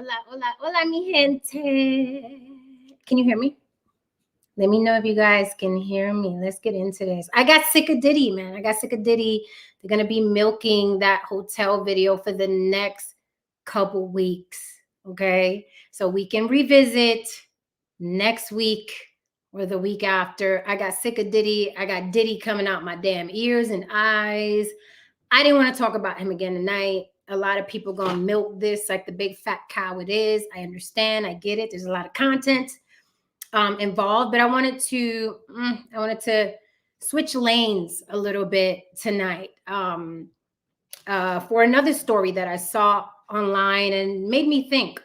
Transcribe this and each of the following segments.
hola, mi gente. Can you hear me? Let me know if you guys can hear me. Let's get into this. I got sick of Diddy, man. I got sick of Diddy. They're going to be milking that hotel video for the next couple weeks, okay? So we can revisit next week or the week after. I got sick of Diddy. I got Diddy coming out my damn ears and eyes. I didn't want to talk about him again tonight. A lot of people gonna milk this like the big fat cow it is. I understand. I get it. There's a lot of content involved, but I wanted to switch lanes a little bit tonight for another story that I saw online and made me think.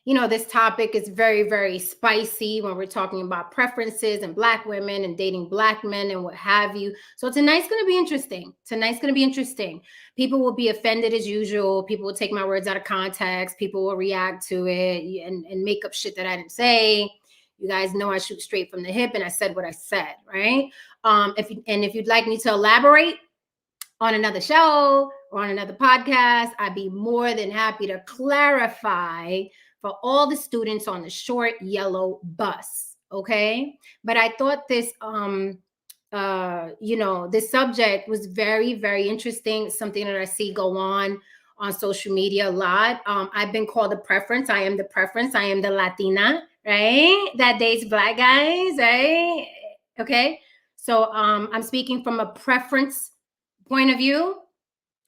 You know, this topic is very, very spicy when we're talking about preferences and Black women and dating Black men and what have you. So tonight's going to be interesting. People will be offended as usual. People will take my words out of context. People will react to it and make up shit that I didn't say. You guys know I shoot straight from the hip and I said what I said, right? If you'd like me to elaborate on another show or on another podcast, I'd be more than happy to clarify for all the students on the short yellow bus, okay? But I thought this this subject was very, very interesting, something that I see go on social media a lot. I've been called a preference. I am the preference. I am the Latina, right? That dates Black guys, right? Okay. So I'm speaking from a preference point of view,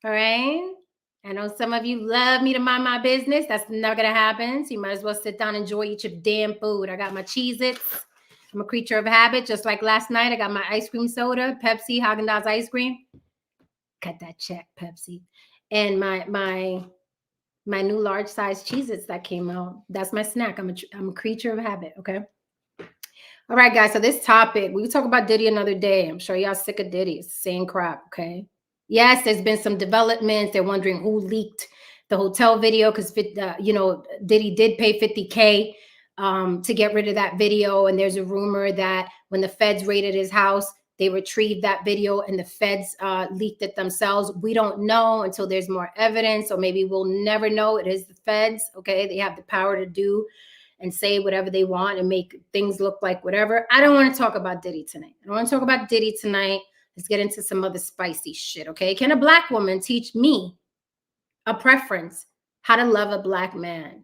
all right? I know some of you love me to mind my business. That's not gonna happen. So you might as well sit down and enjoy, eat your damn food. I got my Cheez-Its. I'm a creature of habit. Just like last night, I got my ice cream soda, Pepsi, Haagen-Dazs ice cream. Cut that check, Pepsi. And my new large size Cheez-Its that came out. That's my snack. I'm a creature of habit, okay? All right, guys. So this topic, we can talk about Diddy another day. I'm sure y'all sick of Diddy. It's the same crap, okay? Yes, there's been some developments. They're wondering who leaked the hotel video because, Diddy did pay $50K to get rid of that video. And there's a rumor that when the feds raided his house, they retrieved that video and the feds leaked it themselves. We don't know until there's more evidence, or maybe we'll never know. It is the feds, okay? They have the power to do and say whatever they want and make things look like whatever. I don't want to talk about Diddy tonight. Let's get into some other spicy shit, okay? Can a Black woman teach me a preference how to love a Black man?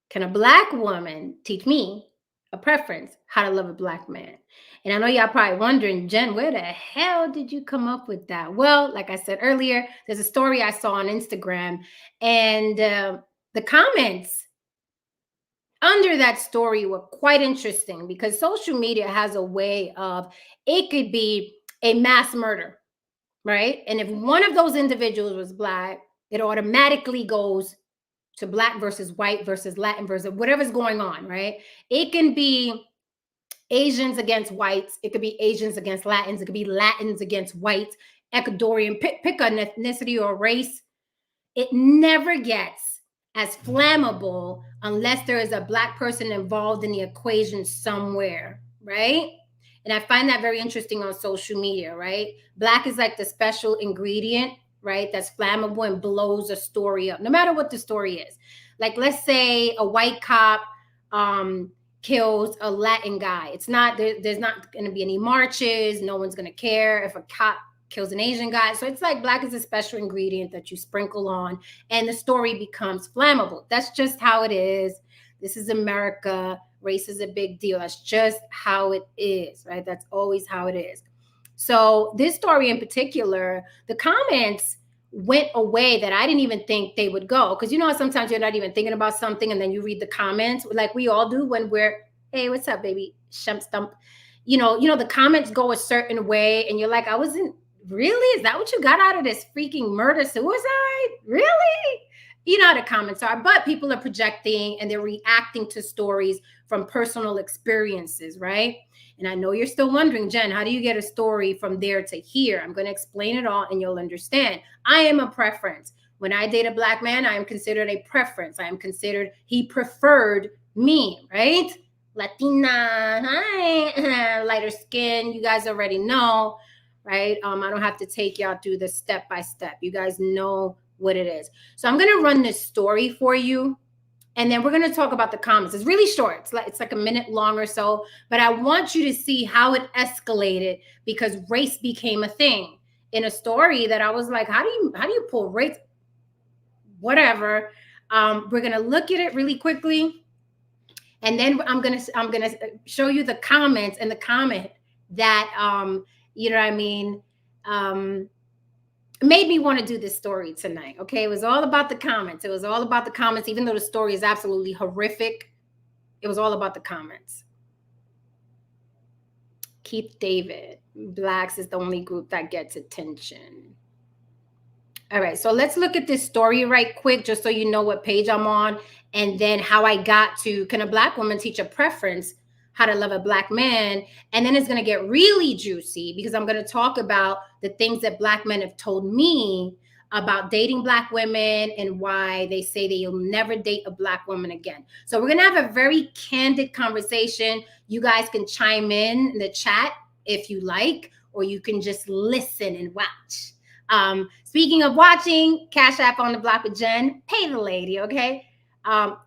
Can a Black woman teach me a preference how to love a Black man? And I know y'all probably wondering, Jen, where the hell did you come up with that? Well, like I said earlier, there's a story I saw on Instagram, and the comments under that story were quite interesting because social media has a way of, it could be a mass murder, right? And if one of those individuals was Black, it automatically goes to Black versus white versus Latin versus whatever's going on, right? It can be Asians against whites. It could be Asians against Latins. It could be Latins against whites, Ecuadorian, pick an ethnicity or race. It never gets as flammable unless there is a Black person involved in the equation somewhere, right? And I find that very interesting on social media, right? Black is like the special ingredient, right? That's flammable and blows a story up, no matter what the story is. Like, let's say a white cop kills a Latin guy. It's not, there's not going to be any marches. No one's going to care if a cop kills an Asian guy. So it's like Black is a special ingredient that you sprinkle on and the story becomes flammable. That's just how it is. This is America. Race is a big deal. That's just how it is, right? That's always how it is. So this story in particular, the comments went a way that I didn't even think they would go. Because you know how sometimes you're not even thinking about something and then you read the comments like we all do when we're, hey, what's up, baby? Shump stump. You know, the comments go a certain way and you're like, I wasn't, really? Is that what you got out of this freaking murder suicide? Really? You know how the comments are, but people are projecting and they're reacting to stories from personal experiences, right? And I know you're still wondering, Jen, how do you get a story from there to here? I'm going to explain it all and you'll understand. I am a preference. When I date a Black man, I am considered a preference. I am considered, he preferred me, right? Latina, hi, lighter skin. You guys already know, right? I don't have to take y'all through the step by step. You guys know what it is. So I'm going to run this story for you. And then we're going to talk about the comments. It's really short. It's like a minute long or so. But I want you to see how it escalated because race became a thing in a story that I was like, how do you pull race? Whatever. We're going to look at it really quickly. And then I'm gonna show you the comments and the comment that you know what I mean, made me want to do this story tonight. Okay, it was all about the comments. It was all about the comments, even though the story is absolutely horrific. It was all about the comments. Keith David, blacks is the only group that gets attention. All right, so let's look at this story right quick, just so you know what page I'm on, and then how I got to can a black woman teach a preference, how to love a black man. And then it's going to get really juicy because I'm going to talk about the things that black men have told me about dating black women and why they say that you'll never date a black woman again. So we're going to have a very candid conversation. You guys can chime in the chat if you like, or you can just listen and watch. Speaking of watching, Cash App on the Block with Jen, pay the lady, okay?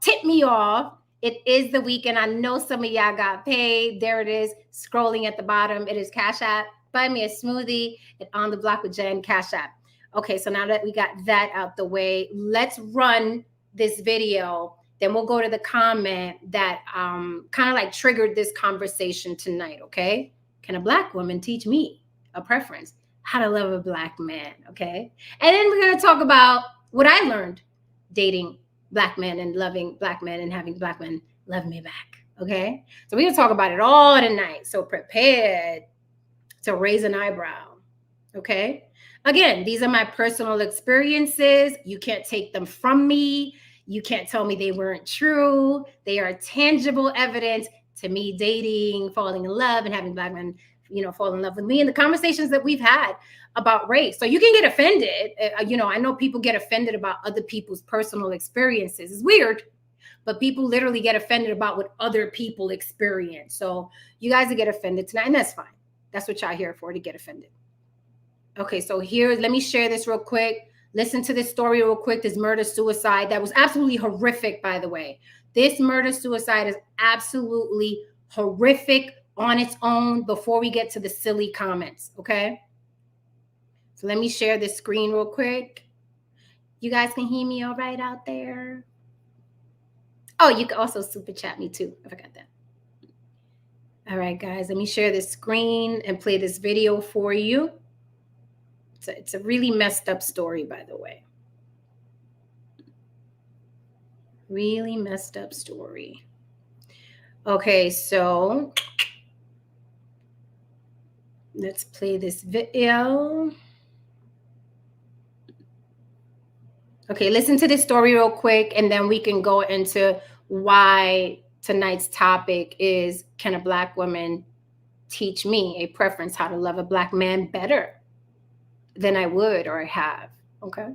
Tip me off. It is the weekend. I know some of y'all got paid. There it is, scrolling at the bottom. It is Cash App. Buy me a smoothie and On the Block with Jen, Cash App. Okay, so now that we got that out the way, let's run this video. Then we'll go to the comment that kind of like triggered this conversation tonight, okay? Can a black woman teach me a preference? How to love a black man, okay? And then we're going to talk about what I learned dating black men and loving black men and having black men love me back, okay? So we're going to talk about it all tonight. So prepared to raise an eyebrow, okay? Again, these are my personal experiences. You can't take them from me. You can't tell me they weren't true. They are tangible evidence to me dating, falling in love, and having black men, you know, fall in love with me, and the conversations that we've had about race. So you can get offended. You know, I know people get offended about other people's personal experiences. It's weird, but people literally get offended about what other people experience. So you guys will get offended tonight, and that's fine. That's what y'all here for, to get offended. Okay, so here, let me share this real quick. Listen to this story real quick. This murder-suicide that was absolutely horrific, by the way. This murder-suicide is absolutely horrific on its own before we get to the silly comments, okay? So let me share this screen real quick. You guys can hear me all right out there? Oh, you can also super chat me too. I forgot that. All right, guys, let me share this screen and play this video for you. It's a really messed up story, by the way. Really messed up story. Okay, so let's play this video. Okay, listen to this story real quick, and then we can go into why tonight's topic is, can a black woman teach me a preference, how to love a black man better than I would or I have, okay?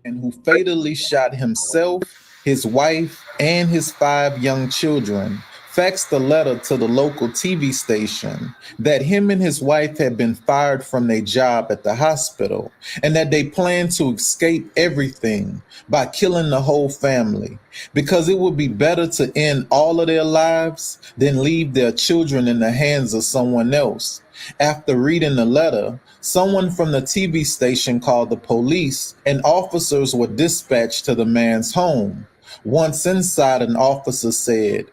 And who fatally shot himself, his wife, and his 5 young children, faxed a letter to the local TV station that him and his wife had been fired from their job at the hospital and that they planned to escape everything by killing the whole family because it would be better to end all of their lives than leave their children in the hands of someone else. After reading the letter, someone from the TV station called the police and officers were dispatched to the man's home. Once inside, an officer said,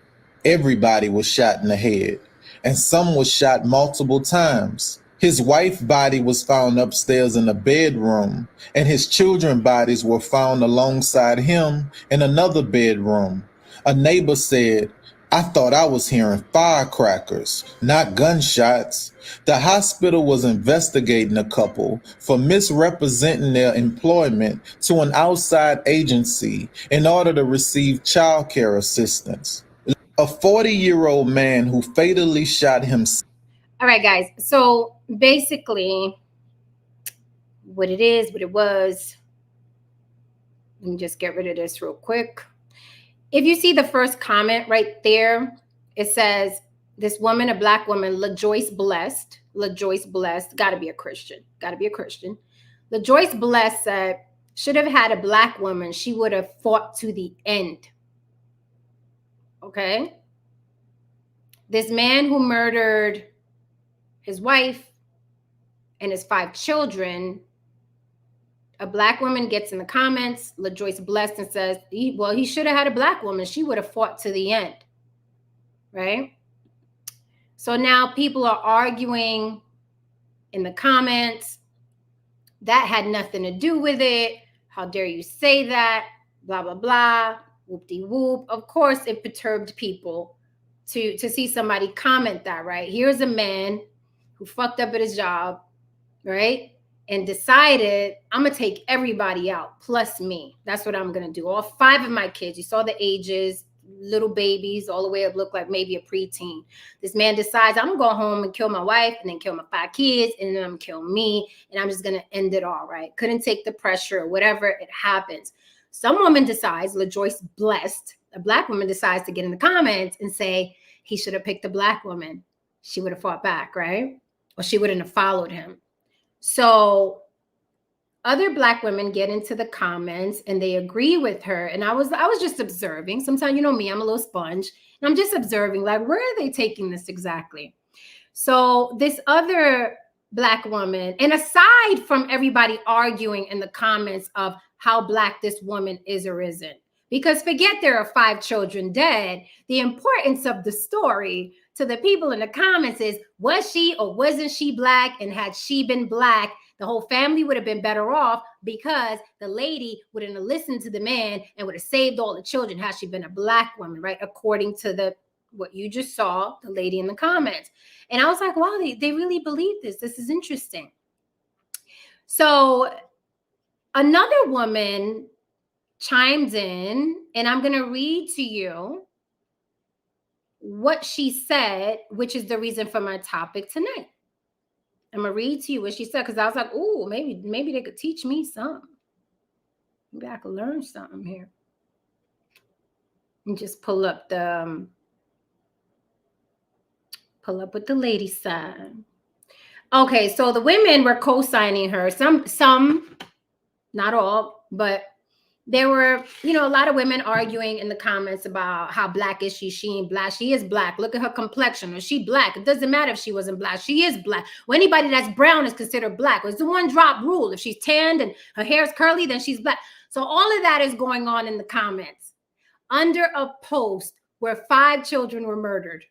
everybody was shot in the head, and some was shot multiple times. His wife's body was found upstairs in a bedroom, and his children's bodies were found alongside him in another bedroom. A neighbor said, I thought I was hearing firecrackers, not gunshots. The hospital was investigating the couple for misrepresenting their employment to an outside agency in order to receive child care assistance. A 40-year-old man who fatally shot himself. All right, guys. So basically, what it is, what it was, let me just get rid of this real quick. If you see the first comment right there, it says, this woman, a black woman, LaJoyce Blessed, got to be a Christian, LaJoyce Bless said, should have had a black woman. She would have fought to the end. Okay. This man who murdered his wife and his 5 children, a black woman gets in the comments, LaJoyce Bless, and says, well, he should have had a black woman. She would have fought to the end. Right? So now people are arguing in the comments. That had nothing to do with it. How dare you say that? Blah, blah, blah. Whoop-de-whoop. Of course, it perturbed people to see somebody comment that, right? Here's a man who fucked up at his job, right? And decided, I'm going to take everybody out, plus me. That's what I'm going to do. All 5 of my kids, you saw the ages, little babies, all the way up, look like maybe a preteen. This man decides, I'm going to go home and kill my wife, and then kill my 5 kids, and then I'm going to kill me, and I'm just going to end it all, right? Couldn't take the pressure or whatever, it happens. Some woman decides, LaJoyce Blessed, a black woman decides to get in the comments and say, he should have picked a black woman. She would have fought back, right? Or she wouldn't have followed him. So other black women get into the comments and they agree with her. And I was just observing. Sometimes, you know me, I'm a little sponge. And I'm just observing, like, where are they taking this exactly? So this other black woman, and aside from everybody arguing in the comments of how black this woman is or isn't, because forget there are 5 children dead, the importance of the story to the people in the comments is, was she or wasn't she black? And had she been black, the whole family would have been better off because the lady wouldn't have listened to the man and would have saved all the children had she been a black woman, right? According to what you just saw, the lady in the comments. And I was like, wow, they really believe this. This is interesting. So another woman chimed in, and I'm going to read to you what she said, which is the reason for my topic tonight. I'm going to read to you what she said, because I was like, oh, maybe they could teach me something. Maybe I could learn something here. And just pull up what the lady said. Okay, so the women were co-signing her. Some, not all, but there were, a lot of women arguing in the comments about how black is she? She ain't black. She is black. Look at her complexion. Is she black? It doesn't matter if she wasn't black. She is black. Well, anybody that's brown is considered black. It's the one drop rule. If she's tanned and her hair is curly, then she's black. So all of that is going on in the comments under a post where 5 children were murdered.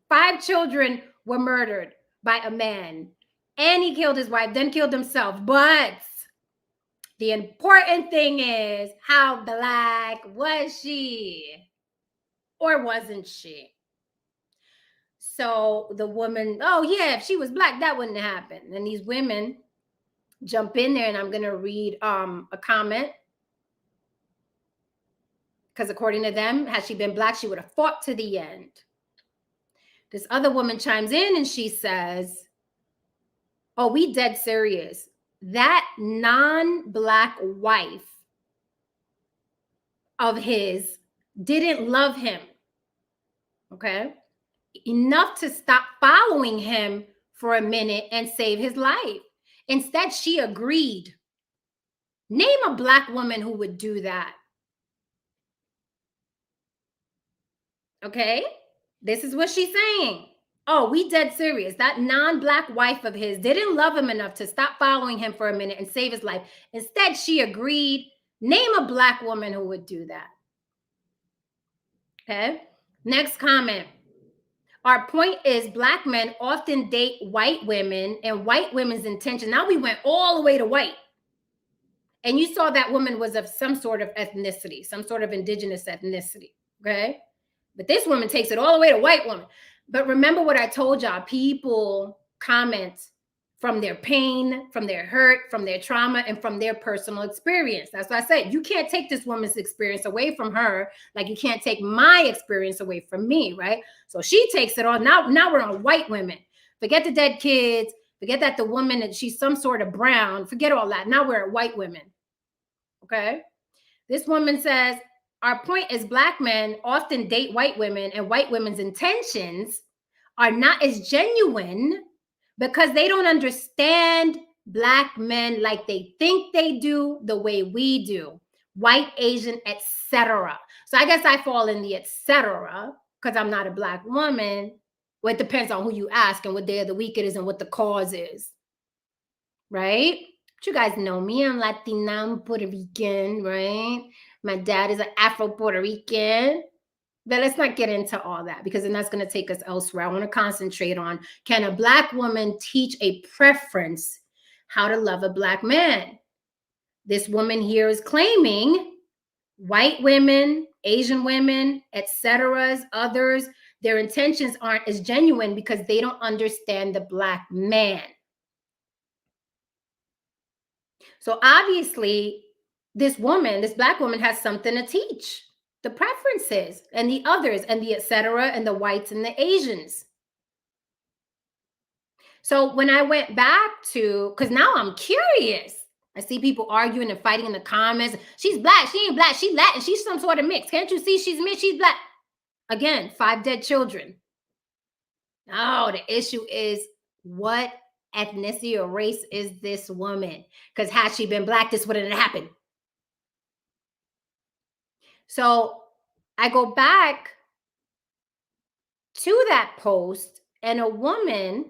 5 children were murdered by a man, and he killed his wife, then killed himself. But the important thing is, how black was she? Or wasn't she? So the woman, oh yeah, if she was black, that wouldn't happen. And these women jump in there, and I'm going to read a comment. Because according to them, had she been black, she would have fought to the end. This other woman chimes in and she says, oh, we dead serious. That non-black wife of his didn't love him, okay? Enough to stop following him for a minute and save his life. Instead, she agreed. Name a black woman who would do that. Okay? This is what she's saying. Oh, we dead serious. That non-black wife of his didn't love him enough to stop following him for a minute and save his life. Instead, she agreed. Name a black woman who would do that. Okay. Next comment. Our point is black men often date white women and white women's intention. Now we went all the way to white. And you saw that woman was of some sort of ethnicity, some sort of indigenous ethnicity. Okay. But this woman takes it all the way to white woman. But remember what I told y'all, people comment from their pain, from their hurt, from their trauma, and from their personal experience. That's what I said. You can't take this woman's experience away from her, like you can't take my experience away from me, right? So she takes it on. Now we're on white women. Forget the dead kids. Forget that the woman, that she's some sort of brown. Forget all that. Now we're at white women. Okay? This woman says, our point is black men often date white women, and white women's intentions are not as genuine because they don't understand Black men like they think they do the way we do. White, Asian, etc. So I guess I fall in the etc. because I'm not a Black woman. Well, it depends on who you ask and what day of the week it is and what the cause is. Right? But you guys know me. I'm Latina, I'm Puerto Rican, right? My dad is an Afro-Puerto Rican. But let's not get into all that because then that's going to take us elsewhere. I want to concentrate on, can a Black woman teach a preference how to love a Black man? This woman here is claiming white women, Asian women, etc., others, their intentions aren't as genuine because they don't understand the Black man. So obviously, this woman, this Black woman has something to teach. The preferences and the others and the etc. and the whites and the Asians. So when I went back to, because now I'm curious. I see people arguing and fighting in the comments. She's Black, she ain't Black, she's Latin, she's some sort of mix. Can't you see she's mixed, she's Black? Again, 5 dead children. No, the issue is what ethnicity or race is this woman? Because had she been Black, this wouldn't have happened. So I go back to that post, and a woman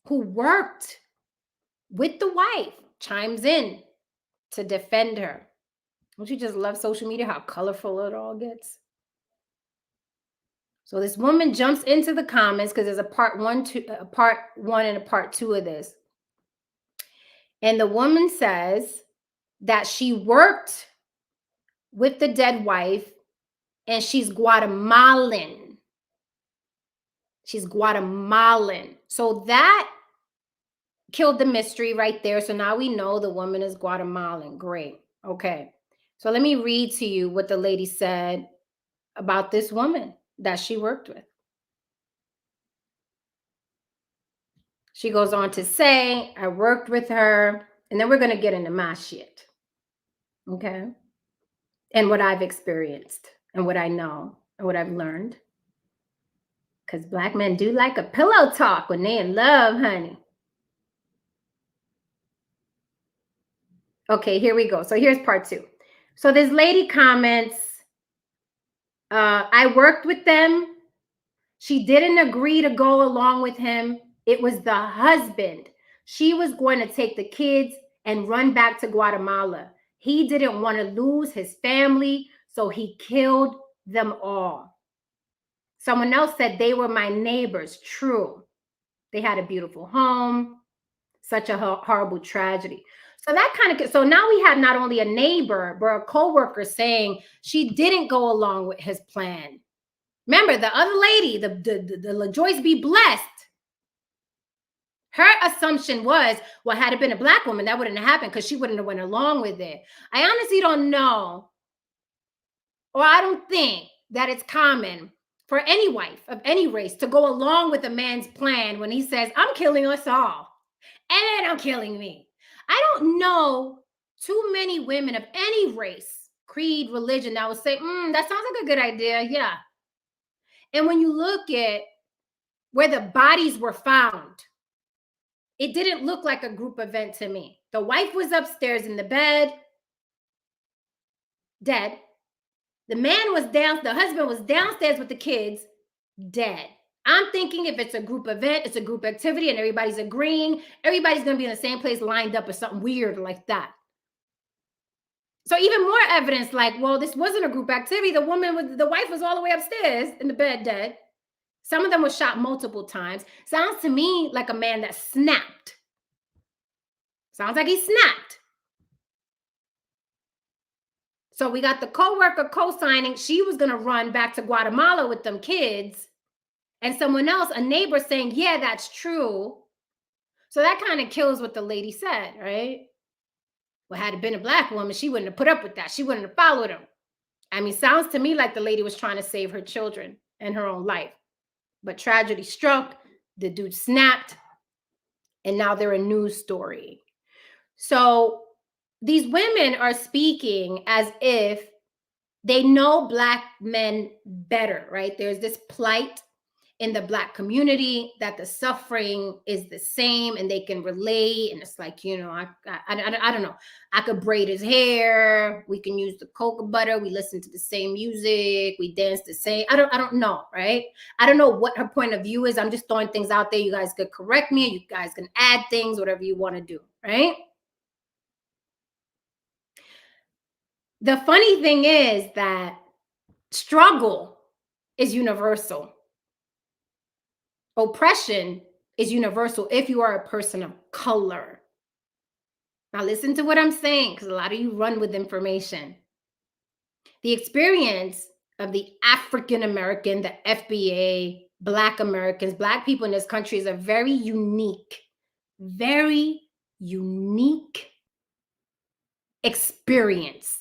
who worked with the wife chimes in to defend her. Don't you just love social media, how colorful it all gets? So this woman jumps into the comments because there's a part one and a part 2 of this. And the woman says that she worked with the dead wife and she's Guatemalan. She's Guatemalan. So that killed the mystery right there. So now we know the woman is Guatemalan. Great. Okay. So let me read to you what the lady said about this woman that she worked with. She goes on to say, I worked with her, and then we're going to get into my shit. Okay. And what I've experienced and what I know and what I've learned. Because Black men do like a pillow talk when they in love, honey. Okay, here we go. So here's part 2. So this lady comments, I worked with them. She didn't agree to go along with him. It was the husband. She was going to take the kids and run back to Guatemala. He didn't want to lose his family, so he killed them all. Someone else said they were my neighbors. True. They had a beautiful home. Such a horrible tragedy. So that kind of, so now we have not only a neighbor, but a co-worker saying she didn't go along with his plan. Remember, the other lady, the LaJoyce be blessed. Her assumption was, well, had it been a Black woman, that wouldn't have happened because she wouldn't have went along with it. I honestly don't know, or I don't think that it's common for any wife of any race to go along with a man's plan when he says, I'm killing us all, and then I'm killing me. I don't know too many women of any race, creed, religion that would say, that sounds like a good idea. Yeah. And when you look at where the bodies were found, it didn't look like a group event to me. The wife was upstairs in the bed, dead. The man was down, the husband was downstairs with the kids, dead. I'm thinking if it's a group event, it's a group activity, and everybody's agreeing, everybody's going to be in the same place lined up or something weird like that. So even more evidence like, well, this wasn't a group activity. The wife was all the way upstairs in the bed dead. Some of them were shot multiple times. Sounds to me like a man that snapped. Sounds like he snapped. So we got the co-worker co-signing. She was going to run back to Guatemala with them kids. And someone else, a neighbor, saying, yeah, that's true. So that kind of kills what the lady said, right? Well, had it been a Black woman, she wouldn't have put up with that. She wouldn't have followed him. I mean, sounds to me like the lady was trying to save her children and her own life. But tragedy struck, the dude snapped, and now they're a news story. So these women are speaking as if they know Black men better, right? There's this plight, in the Black community, that the suffering is the same and they can relate. And it's like, you know, I don't know. I could braid his hair. We can use the cocoa butter. We listen to the same music. We dance the same. I don't know, right? I don't know what her point of view is. I'm just throwing things out there. You guys could correct me. You guys can add things, whatever you want to do, right? The funny thing is that struggle is universal. Oppression is universal if you are a person of color. Now listen to what I'm saying, because a lot of you run with information. The experience of the African American, the FBA, Black Americans, Black people in this country is a very unique experience.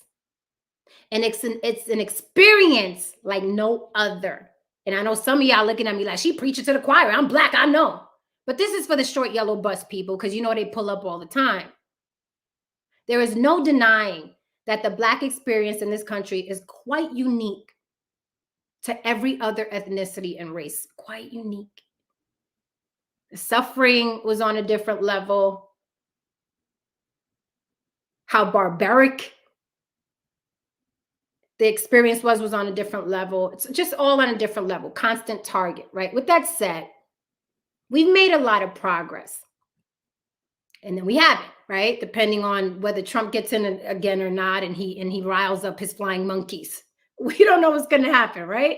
And it's an experience like no other. And I know some of y'all looking at me like, she preaching to the choir. I'm Black, I know. But this is for the short yellow bus people, because you know they pull up all the time. There is no denying that the Black experience in this country is quite unique to every other ethnicity and race. Quite unique. The suffering was on a different level. How barbaric the experience was on a different level. It's just all on a different level, constant target, right? With that said, we've made a lot of progress. And then we haven't, right? Depending on whether Trump gets in again or not, and he riles up his flying monkeys. We don't know what's going to happen, right?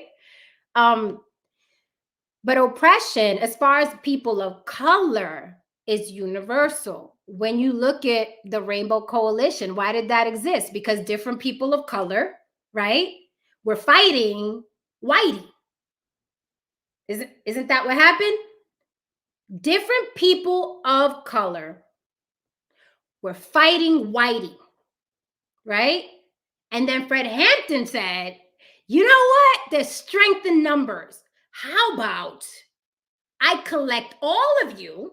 But oppression, as far as people of color, is universal. When you look at the Rainbow Coalition, why did that exist? Because different people of color, right, were fighting whitey. Isn't that what happened? Different people of color were fighting whitey, right? And then Fred Hampton said, you know what? There's strength in numbers. How about I collect all of you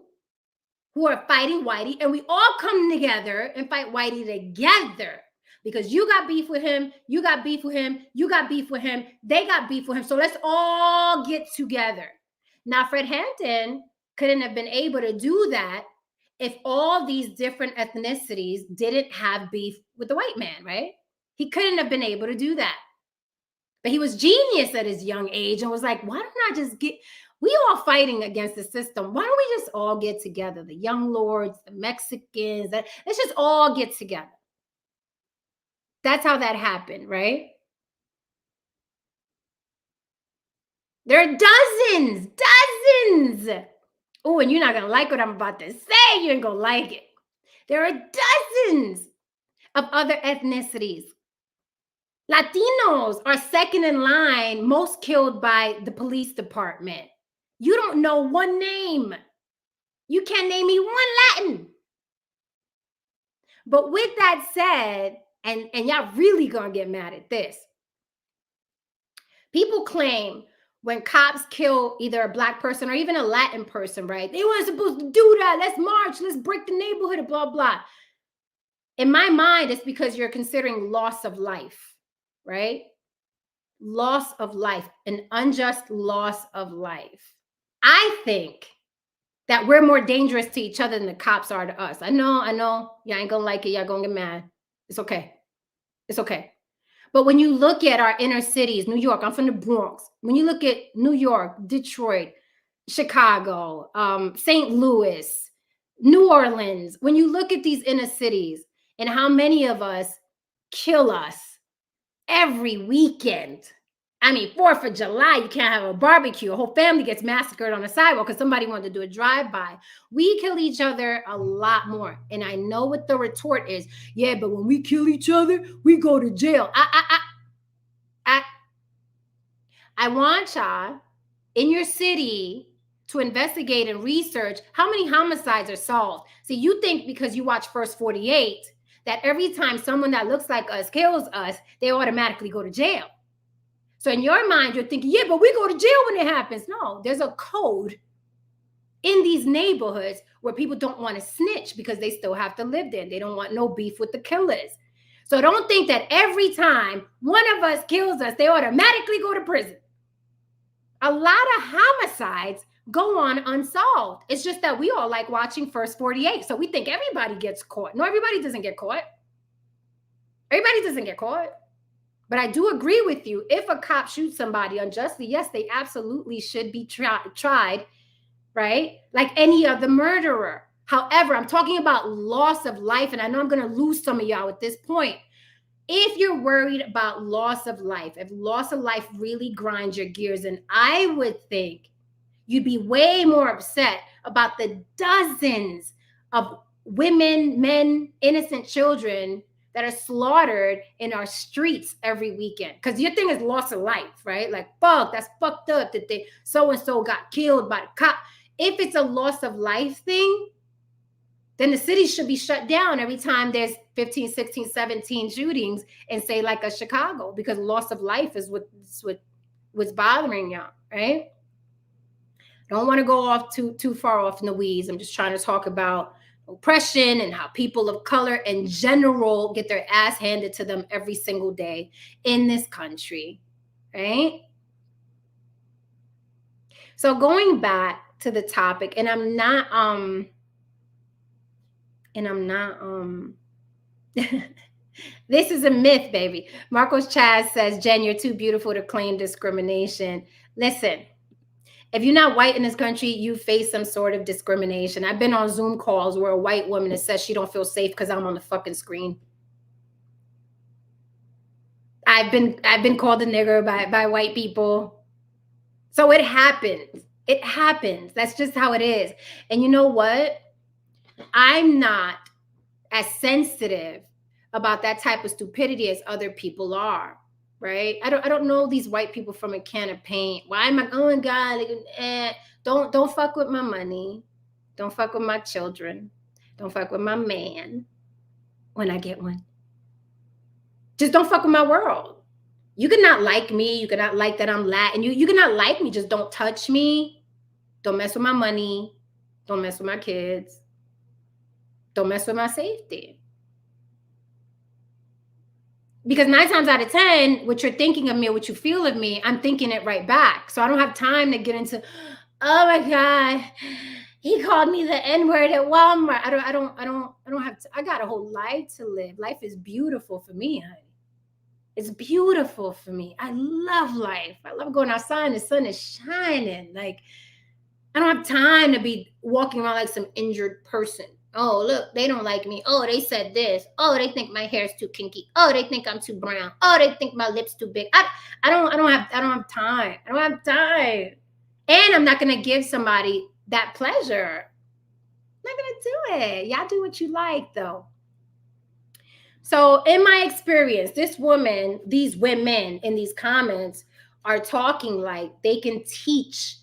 who are fighting whitey, and we all come together and fight whitey together. Because you got beef with him, you got beef with him, you got beef with him, they got beef with him. So let's all get together. Now, Fred Hampton couldn't have been able to do that if all these different ethnicities didn't have beef with the white man, right? He couldn't have been able to do that. But he was genius at his young age and was like, why don't I just we all fighting against the system. Why don't we just all get together? The young lords, the Mexicans, let's just all get together. That's how that happened, right? There are dozens. Oh, and you're not going to like what I'm about to say. You ain't going to like it. There are dozens of other ethnicities. Latinos are second in line, most killed by the police department. You don't know one name. You can't name me one Latin. But with that said, and y'all really gonna get mad at this. People claim when cops kill either a Black person or even a Latin person, right? They weren't supposed to do that. Let's march. Let's break the neighborhood, blah, blah. In my mind, it's because you're considering loss of life, right? Loss of life, an unjust loss of life. I think that we're more dangerous to each other than the cops are to us. I know. Y'all ain't gonna like it. Y'all gonna get mad. It's okay. It's okay. But when you look at our inner cities, New York, I'm from the Bronx. When you look at New York, Detroit, Chicago, St. Louis, New Orleans, when you look at these inner cities and how many of us kill us every weekend. I mean, 4th of July, you can't have a barbecue. A whole family gets massacred on the sidewalk because somebody wanted to do a drive-by. We kill each other a lot more. And I know what the retort is. Yeah, but when we kill each other, we go to jail. I want y'all in your city to investigate and research how many homicides are solved. See, you think because you watch First 48 that every time someone that looks like us kills us, they automatically go to jail. So in your mind, you're thinking, yeah, but we go to jail when it happens. No, there's a code in these neighborhoods where people don't want to snitch because they still have to live there. They don't want no beef with the killers. So don't think that every time one of us kills us, they automatically go to prison. A lot of homicides go on unsolved. It's just that we all like watching First 48. So we think everybody gets caught. No, everybody doesn't get caught. Everybody doesn't get caught. But I do agree with you. If a cop shoots somebody unjustly, yes, they absolutely should be tried, right? Like any other murderer. However, I'm talking about loss of life, and I know I'm going to lose some of y'all at this point. If you're worried about loss of life, if loss of life really grinds your gears, and I would think you'd be way more upset about the dozens of women, men, innocent children that are slaughtered in our streets every weekend. Because your thing is loss of life, right? Like, fuck, that's fucked up that they so-and-so got killed by the cop. If it's a loss of life thing, then the city should be shut down every time there's 15, 16, 17 shootings and say like a Chicago, because loss of life is what's bothering y'all, right? Don't want to go off too far off in the weeds. I'm just trying to talk about oppression and how people of color in general get their ass handed to them every single day in this country, right? So going back to the topic, and I'm not this is a myth, baby. Marcos Chaz says, Jen, you're too beautiful to claim discrimination. Listen, if you're not white in this country, you face some sort of discrimination. I've been on Zoom calls where a white woman that says she don't feel safe because I'm on the fucking screen. I've been called a nigger by white people. So it happens. It happens. That's just how it is. And you know what? I'm not as sensitive about that type of stupidity as other people are, right? I don't know these white people from a can of paint. Why am I going, God? Don't fuck with my money. Don't fuck with my children. Don't fuck with my man when I get one. Just don't fuck with my world. You can not like me. You can not like that I'm Latin. You can not like me. Just don't touch me. Don't mess with my money. Don't mess with my kids. Don't mess with my safety. Because 9 times out of 10, what you're thinking of me or what you feel of me, I'm thinking it right back. So I don't have time to get into, oh my God, he called me the N-word at Walmart. I don't have to, I got a whole life to live. Life is beautiful for me, honey. It's beautiful for me. I love life. I love going outside and the sun is shining. Like, I don't have time to be walking around like some injured person. Oh, look, they don't like me. Oh, they said this. Oh, they think my hair's too kinky. Oh, they think I'm too brown. Oh, they think my lips too big. I don't have time. I don't have time. And I'm not gonna give somebody that pleasure. I'm not gonna do it. Y'all do what you like, though. So in my experience, this woman, these women in these comments are talking like they can teach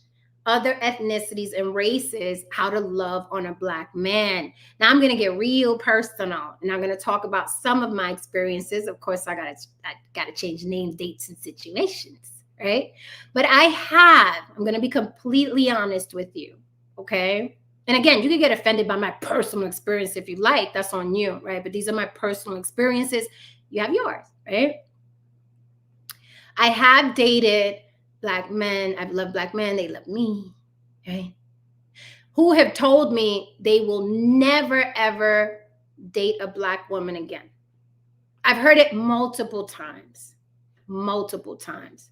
other ethnicities and races how to love on a Black man. Now I'm going to get real personal and I'm going to talk about some of my experiences. Of course, I got to change names, dates, and situations, right? But I'm going to be completely honest with you, okay? And again, you can get offended by my personal experience if you like. That's on you, right? But these are my personal experiences. You have yours, right? I have dated Black men. I've loved Black men. They love me, right? Who have told me they will never, ever date a Black woman again. I've heard it multiple times. Multiple times.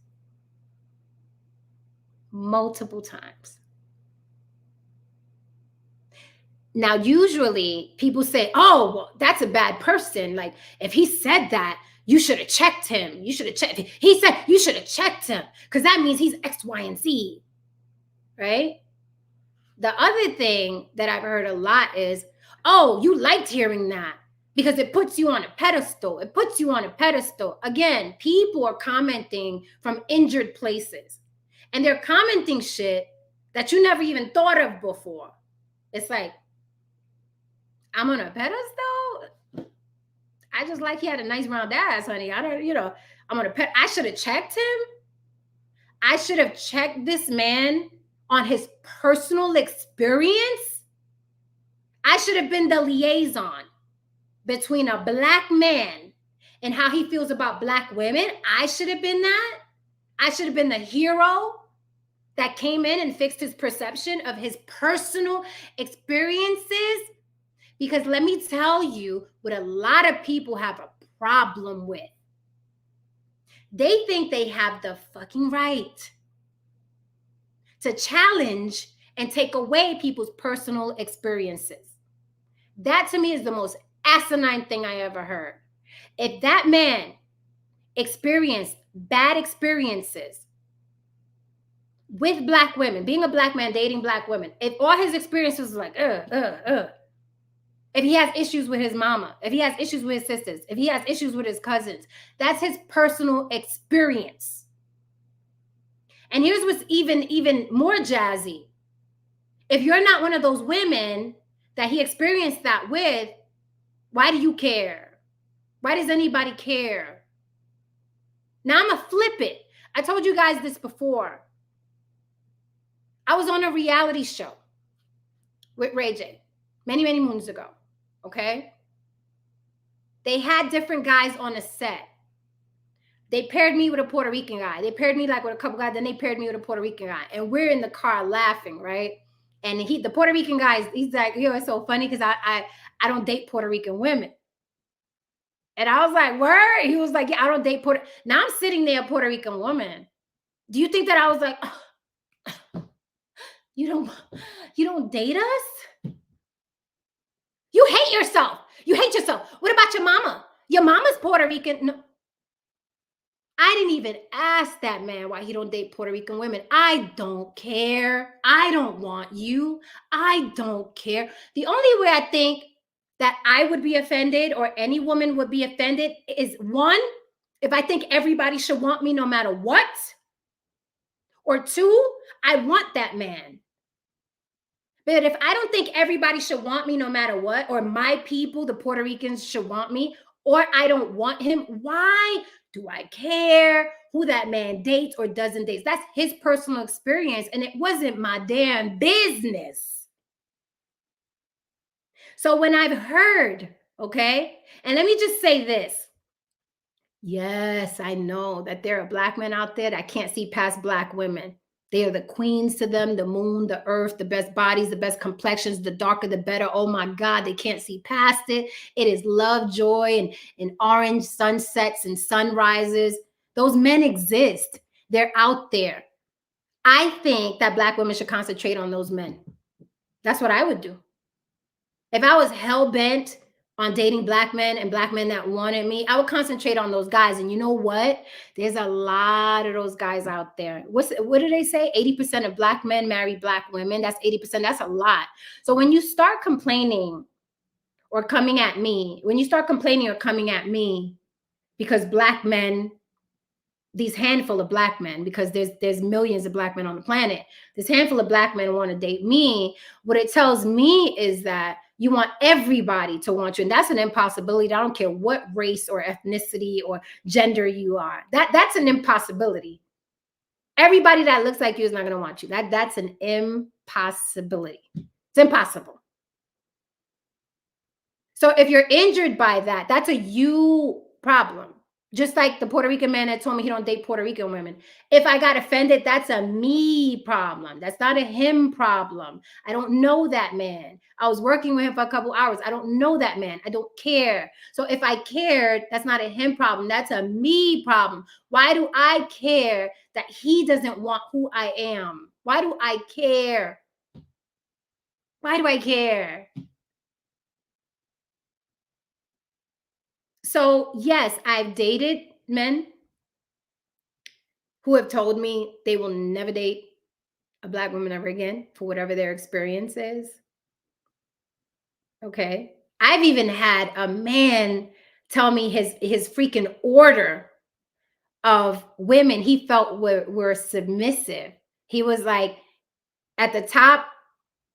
Multiple times. Now, usually people say, oh, well, that's a bad person. Like, if he said that, you should have checked him. You should have checked. He said you should have checked him because that means he's X, Y, and Z, right? The other thing that I've heard a lot is, oh, you liked hearing that because it puts you on a pedestal. It puts you on a pedestal. Again, people are commenting from injured places, and they're commenting shit that you never even thought of before. It's like, I'm on a pedestal? I just like he had a nice round ass, honey. I'm on a pedestal. I should have checked him. I should have checked this man on his personal experience. I should have been the liaison between a Black man and how he feels about Black women. I should have been that. I should have been the hero that came in and fixed his perception of his personal experiences. Because let me tell you what a lot of people have a problem with. They think they have the fucking right to challenge and take away people's personal experiences. That to me is the most asinine thing I ever heard. If that man experienced bad experiences with Black women, being a Black man, dating Black women, if all his experiences was like, if he has issues with his mama, if he has issues with his sisters, if he has issues with his cousins, that's his personal experience. And here's what's even more jazzy. If you're not one of those women that he experienced that with, why do you care? Why does anybody care? Now I'm gonna flip it. I told you guys this before. I was on a reality show with Ray J many, many moons ago, okay? They had different guys on a set. They paired me with a Puerto Rican guy. They paired me like with a couple guys, then they paired me with a Puerto Rican guy. And we're in the car laughing, right? And the Puerto Rican guy, he's like, yo, it's so funny because I don't date Puerto Rican women. And I was like, word? He was like, yeah, I don't date Puerto. Now I'm sitting there, a Puerto Rican woman. Do you think that I was like, oh, you don't date us? You hate yourself. You hate yourself. What about your mama? Your mama's Puerto Rican. No. I didn't even ask that man why he don't date Puerto Rican women. I don't care. I don't want you. I don't care. The only way I think that I would be offended or any woman would be offended is one, if I think everybody should want me no matter what, or two, I want that man. But if I don't think everybody should want me no matter what, or my people, the Puerto Ricans, should want me, or I don't want him, why do I care who that man dates or doesn't date? That's his personal experience, and it wasn't my damn business. So when I've heard, okay, and let me just say this. Yes, I know that there are Black men out there that can't see past Black women. They are the queens to them, the moon, the earth, the best bodies, the best complexions, the darker, the better. Oh my God, they can't see past it. It is love, joy, and orange sunsets and sunrises. Those men exist. They're out there. I think that Black women should concentrate on those men. That's what I would do. If I was hell-bent on dating Black men and Black men that wanted me, I would concentrate on those guys. And you know what? There's a lot of those guys out there. What do they say? 80% of Black men marry Black women. That's 80%. That's a lot. So when you start complaining or coming at me, because Black men, these handful of Black men, because there's millions of Black men on the planet, this handful of Black men want to date me, what it tells me is that you want everybody to want you. And that's an impossibility. I don't care what race or ethnicity or gender you are. That's an impossibility. Everybody that looks like you is not going to want you. That's an impossibility. It's impossible. So if you're injured by that, that's a you problem. Just like the Puerto Rican man that told me he don't date Puerto Rican women. If I got offended, that's a me problem. That's not a him problem. I don't know that man. I was working with him for a couple hours. I don't know that man. I don't care. So if I cared, that's not a him problem. That's a me problem. Why do I care that he doesn't want who I am? Why do I care? Why do I care? So yes, I've dated men who have told me they will never date a Black woman ever again for whatever their experience is. Okay. I've even had a man tell me his freaking order of women he felt were submissive. He was like at the top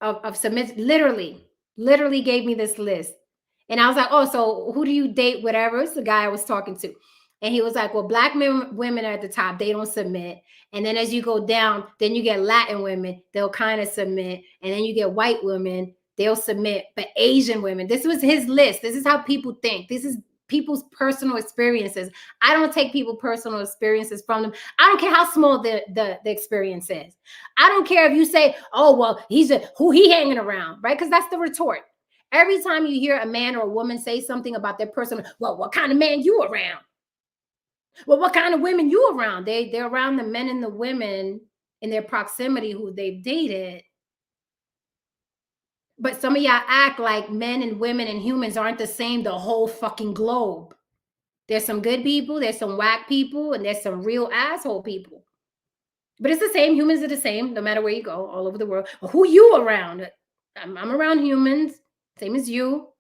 of submissive, literally gave me this list. And I was like, oh, so who do you date? Whatever. It's the guy I was talking to. And he was like, well, Black women are at the top. They don't submit. And then as you go down, then you get Latin women. They'll kind of submit. And then you get white women. They'll submit. But Asian women, this was his list. This is how people think. This is people's personal experiences. I don't take people's personal experiences from them. I don't care how small the experience is. I don't care if you say, oh, well, who he hanging around, right? Because that's the retort. Every time you hear a man or a woman say something about their personal, well, what kind of man you around? Well, what kind of women you around? They're around the men and the women in their proximity who they've dated. But some of y'all act like men and women and humans aren't the same the whole fucking globe. There's some good people, there's some whack people, and there's some real asshole people. But it's the same. Humans are the same no matter where you go, all over the world. Who you around? I'm around humans, same as you,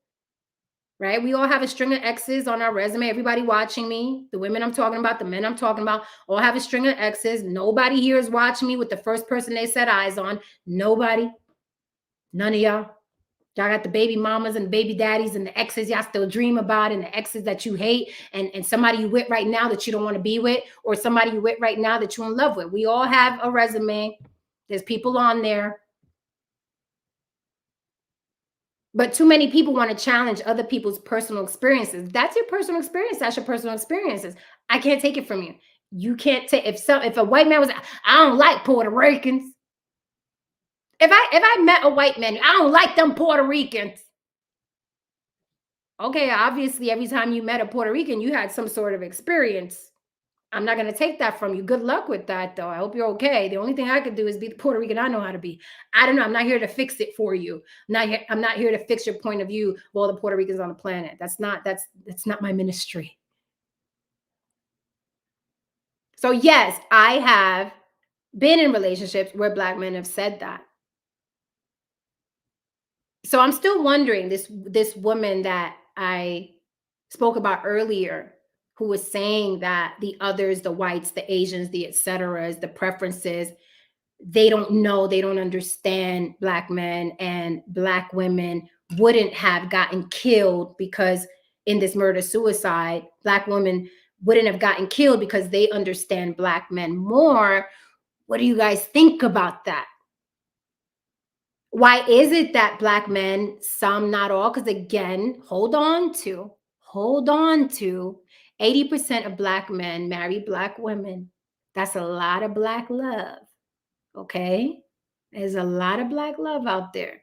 right? We all have a string of X's on our resume. Everybody watching me, the women I'm talking about, the men I'm talking about, all have a string of X's. Nobody here is watching me with the first person they set eyes on. Nobody. None of y'all. Y'all got the baby mamas and the baby daddies and the exes y'all still dream about and the exes that you hate and somebody you with right now that you don't want to be with or somebody you with right now that you're in love with. We all have a resume. There's people on there. But too many people want to challenge other people's personal experiences. That's your personal experience. That's your personal experiences. I can't take it from you. You can't take if a white man was, I don't like Puerto Ricans. If I met a white man, I don't like them Puerto Ricans. Okay, obviously, every time you met a Puerto Rican, you had some sort of experience. I'm not going to take that from you. Good luck with that, though. I hope you're okay. The only thing I could do is be the Puerto Rican I know how to be. I don't know. I'm not here to fix it for you. I'm not here to fix your point of view of all the Puerto Ricans on the planet. That's not my ministry. So yes, I have been in relationships where Black men have said that. So I'm still wondering, this woman that I spoke about earlier, who was saying that the others, the whites, the Asians, the et ceteras, the preferences, they don't know, they don't understand Black men, and Black women wouldn't have gotten killed because in this murder suicide, Black women wouldn't have gotten killed because they understand Black men more. What do you guys think about that? Why is it that Black men, some, not all, because again, hold on to 80% of Black men marry Black women. That's a lot of Black love. Okay? There's a lot of Black love out there.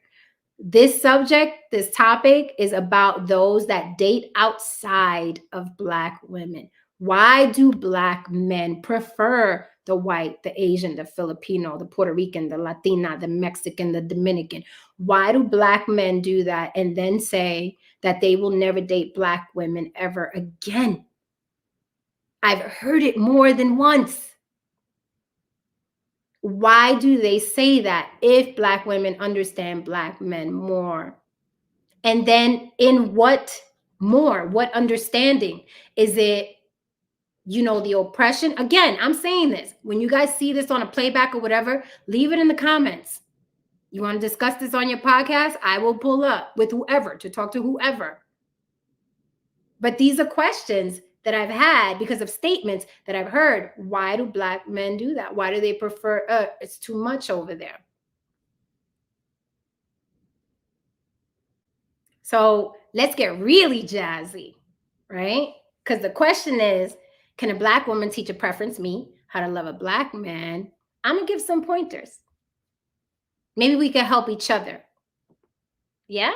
This subject, this topic is about those that date outside of Black women. Why do Black men prefer the white, the Asian, the Filipino, the Puerto Rican, the Latina, the Mexican, the Dominican? Why do Black men do that and then say that they will never date Black women ever again? I've heard it more than once. Why do they say that if Black women understand Black men more? And then in what more? What understanding? Is it, the oppression? Again, I'm saying this. When you guys see this on a playback or whatever, leave it in the comments. You want to discuss this on your podcast? I will pull up with whoever to talk to whoever. But these are questions that I've had because of statements that I've heard. Why do Black men do that? Why do they prefer, it's too much over there? So let's get really jazzy, right? Because the question is, can a Black woman teach a preference, me, how to love a Black man? I'm going to give some pointers. Maybe we can help each other. Yeah.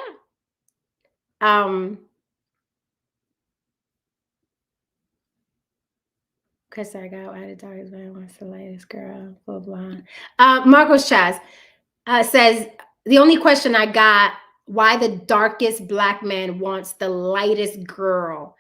Chris, I got why the darkest man wants the lightest girl, full blonde. Marcos Chaz says, the only question I got, why the darkest Black man wants the lightest girl.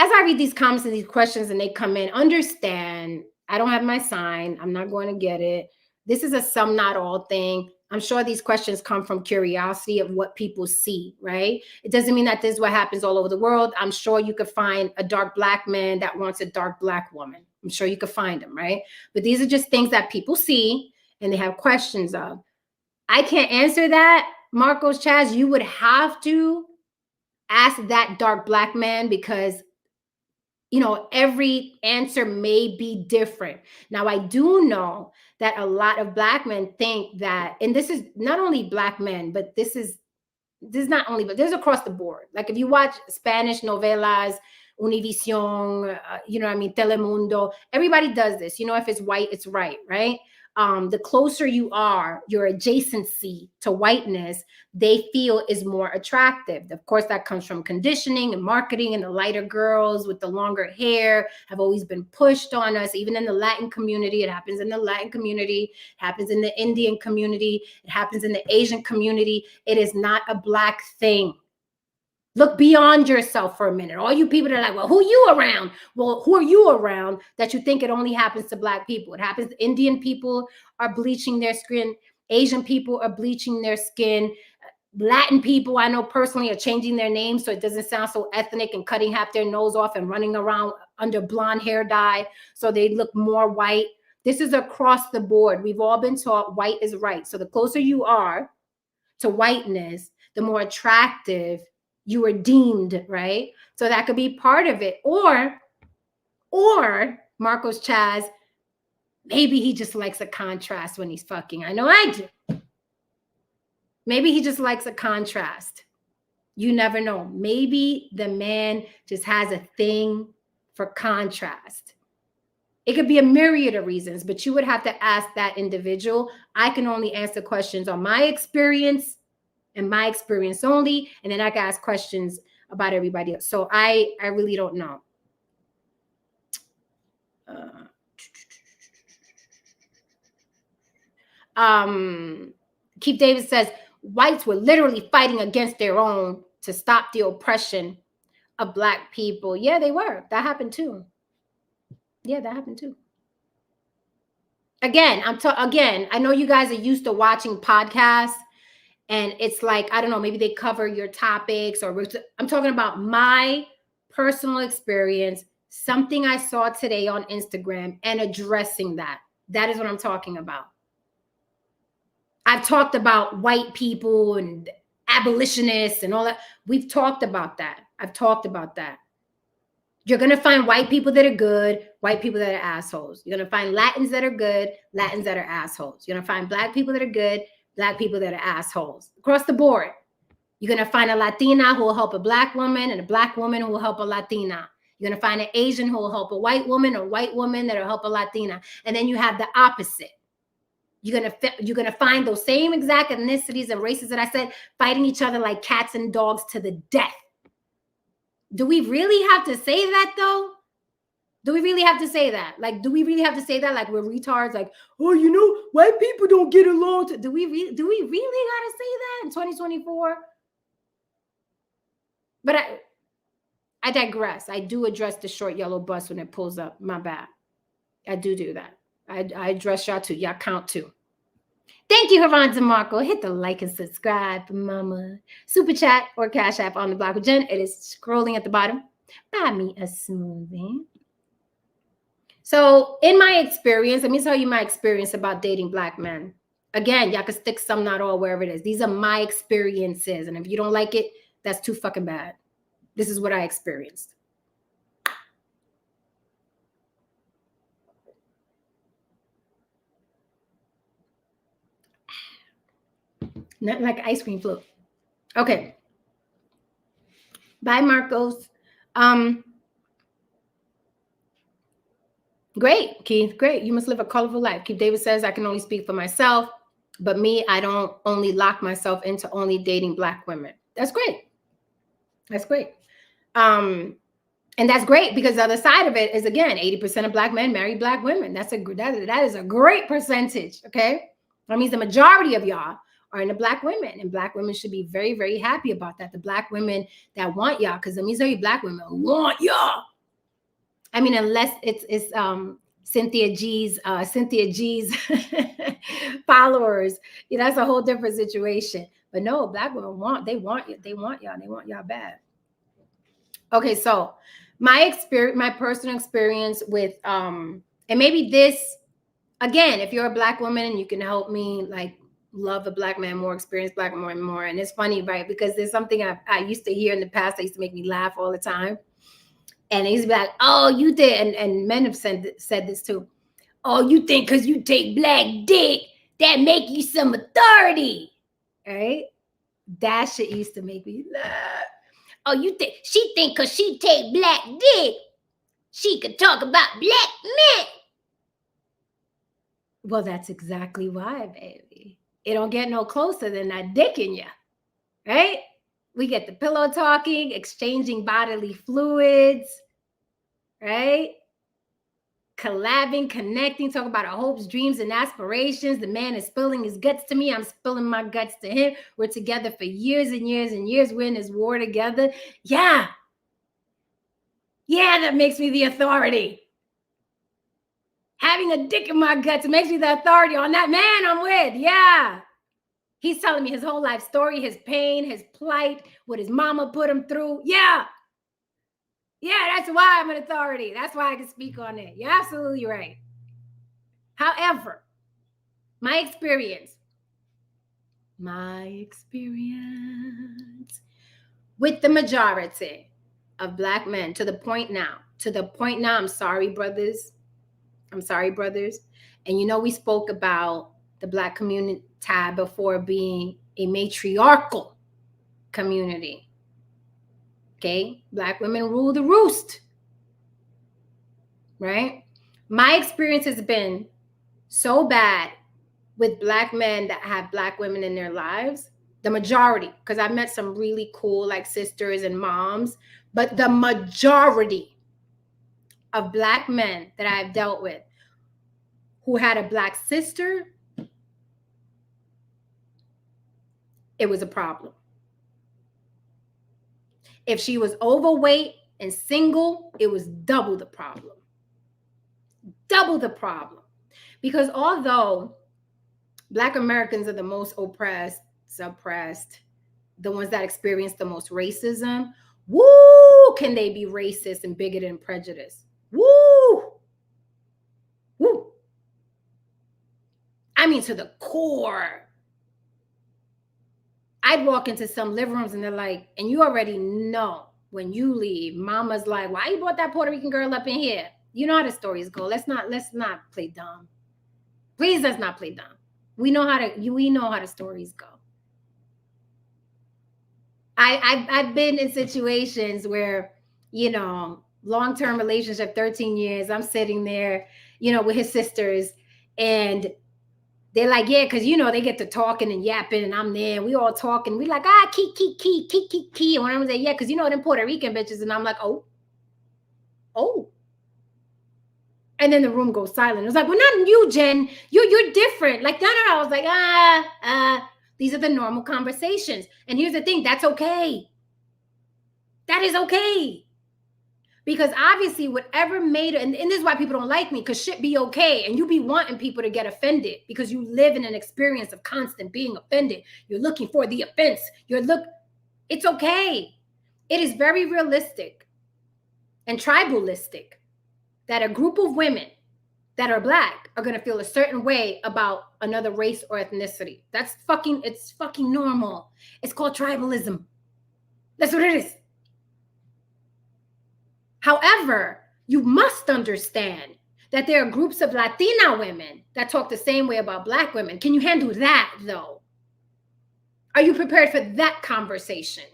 As I read these comments and these questions and they come in, understand, I don't have my sign. I'm not going to get it. This is a some, not all thing. I'm sure these questions come from curiosity of what people see, right? It doesn't mean that this is what happens all over the world. I'm sure you could find a dark Black man that wants a dark Black woman. I'm sure you could find them, right? But these are just things that people see and they have questions of. I can't answer that, Marcos Chaz. You would have to ask that dark Black man because, every answer may be different. Now, I do know that a lot of Black men think that, and this is not only Black men, but this is This is not only, but there's across the board. Like if you watch Spanish novelas, Univision, you know what I mean, Telemundo, everybody does this. You know, if it's white, it's right? The closer you are, your adjacency to whiteness, they feel is more attractive. Of course, that comes from conditioning and marketing, and the lighter girls with the longer hair have always been pushed on us, even in the Latin community. It happens in the Latin community, it happens in the Indian community, it happens in the Asian community. It is not a Black thing. Look beyond yourself for a minute. All you people that are like, well, who you around? Well, who are you around that you think it only happens to Black people? It happens. Indian people are bleaching their skin. Asian people are bleaching their skin. Latin people, I know personally, are changing their names so it doesn't sound so ethnic and cutting half their nose off and running around under blonde hair dye so they look more white. This is across the board. We've all been taught white is right. So the closer you are to whiteness, the more attractive you were deemed, right? So that could be part of it. Or Marcos Chaz, maybe he just likes a contrast when he's fucking. I know I do. Maybe he just likes a contrast. You never know. Maybe the man just has a thing for contrast. It could be a myriad of reasons, but you would have to ask that individual. I can only answer questions on my experience and my experience only, and then I can ask questions about everybody else. So I really don't know. Keith Davis says, whites were literally fighting against their own to stop the oppression of Black people. Yeah, they were. That happened too. Yeah, that happened too. Again, I know you guys are used to watching podcasts, and it's like, I don't know, maybe they cover your topics, or I'm talking about my personal experience, something I saw today on Instagram, and addressing that. That is what I'm talking about. I've talked about white people and abolitionists and all that. We've talked about that. I've talked about that. You're going to find white people that are good, white people that are assholes. You're going to find Latins that are good, Latins that are assholes. You're going to find Black people that are good, Black people that are assholes. Across the board. You're going to find a Latina who will help a Black woman, and a Black woman who will help a Latina. You're going to find an Asian who will help a white woman, or white woman that will help a Latina. And then you have the opposite. You're gonna find those same exact ethnicities and races that I said fighting each other like cats and dogs to the death. Do we really have to say that though? Do we really have to say that? Like, do we really have to say that? Like we're retards? Like, oh, you know, white people don't get along. Do we really gotta say that in 2024? But I digress. I do address the short yellow bus when it pulls up. My bad. I do that. I address y'all too. Y'all count too. Thank you, Havan DeMarco. Hit the like and subscribe, mama. Super chat or Cash App on the block with Jen. It is scrolling at the bottom. Buy me a smoothie. So in my experience, let me tell you my experience about dating Black men. Again, y'all can stick some, not all, wherever it is. These are my experiences. And if you don't like it, that's too fucking bad. This is what I experienced. Not like ice cream float. Okay. Bye, Marcos. Great, Keith. Great. You must live a colorful life. Keith Davis says, I can only speak for myself, but me, I don't only lock myself into only dating Black women. That's great. That's great. And that's great because the other side of it is, again, 80% of Black men marry Black women. That is a great percentage. Okay. That means the majority of y'all are into Black women, and Black women should be very, very happy about that. The Black women that want y'all, because let me tell you, Black women want y'all. I mean, unless it's Cynthia G's followers, that's a whole different situation. But no, Black women want y'all bad. Okay, so my personal experience with and maybe this, again, if you're a Black woman and you can help me like love a Black man more, experience Black more and more. And it's funny, right? Because there's something I used to hear in the past that used to make me laugh all the time. And they used to be like, oh, you did. And men have said this too. Oh, you think because you take Black dick, that make you some authority, right? That shit used to make me laugh. Oh, you think she think because she take black dick, she could talk about black men? Well, that's exactly why, baby. It don't get no closer than that dick in ya, right? We get the pillow talking, exchanging bodily fluids, right? Collabing, connecting, talking about our hopes, dreams, and aspirations. The man is spilling his guts to me. I'm spilling my guts to him. We're together for years and years and years. We're in this war together. Yeah. Yeah, that makes me the authority. Having a dick in my guts makes me the authority on that man I'm with. Yeah. He's telling me his whole life story, his pain, his plight, what his mama put him through. Yeah. Yeah, that's why I'm an authority. That's why I can speak on it. You're absolutely right. However, my experience with the majority of black men to the point now, I'm sorry, brothers. And you know, we spoke about the black community tab before being a matriarchal community. Okay, black women rule the roost, right? My experience has been so bad with black men that have black women in their lives, the majority, because I've met some really cool like sisters and moms, but the majority of black men that I've dealt with who had a black sister, it was a problem. If she was overweight and single, it was double the problem. Double the problem. Because although Black Americans are the most oppressed, suppressed, the ones that experience the most racism, woo, can they be racist and bigoted and prejudiced? Woo! Woo! I mean, to the core. I'd walk into some living rooms and they're like, and you already know when you leave, mama's like, why you brought that Puerto Rican girl up in here? You know how the stories go. Let's not play dumb. Please, let's not play dumb. We know how the stories go. I've been in situations where, you know, long-term relationship, 13 years, I'm sitting there, you know, with his sisters, and they're like, yeah, because, you know, they get to talking and yapping, and I'm there, and we all talking. We like, key. And when I'm like, yeah, because, you know, them Puerto Rican bitches. And I'm like, oh. And then the room goes silent. It was like, well, not you, Jen. You're different. Like, no. I was like, these are the normal conversations. And here's the thing. That's okay. That is okay. Because obviously whatever made it, and this is why people don't like me, because shit be okay. And you be wanting people to get offended because you live in an experience of constant being offended. You're looking for the offense. It's okay. It is very realistic and tribalistic that a group of women that are Black are going to feel a certain way about another race or ethnicity. It's fucking normal. It's called tribalism. That's what it is. However, you must understand that there are groups of Latina women that talk the same way about Black women. Can you handle that, though? Are you prepared for that conversation?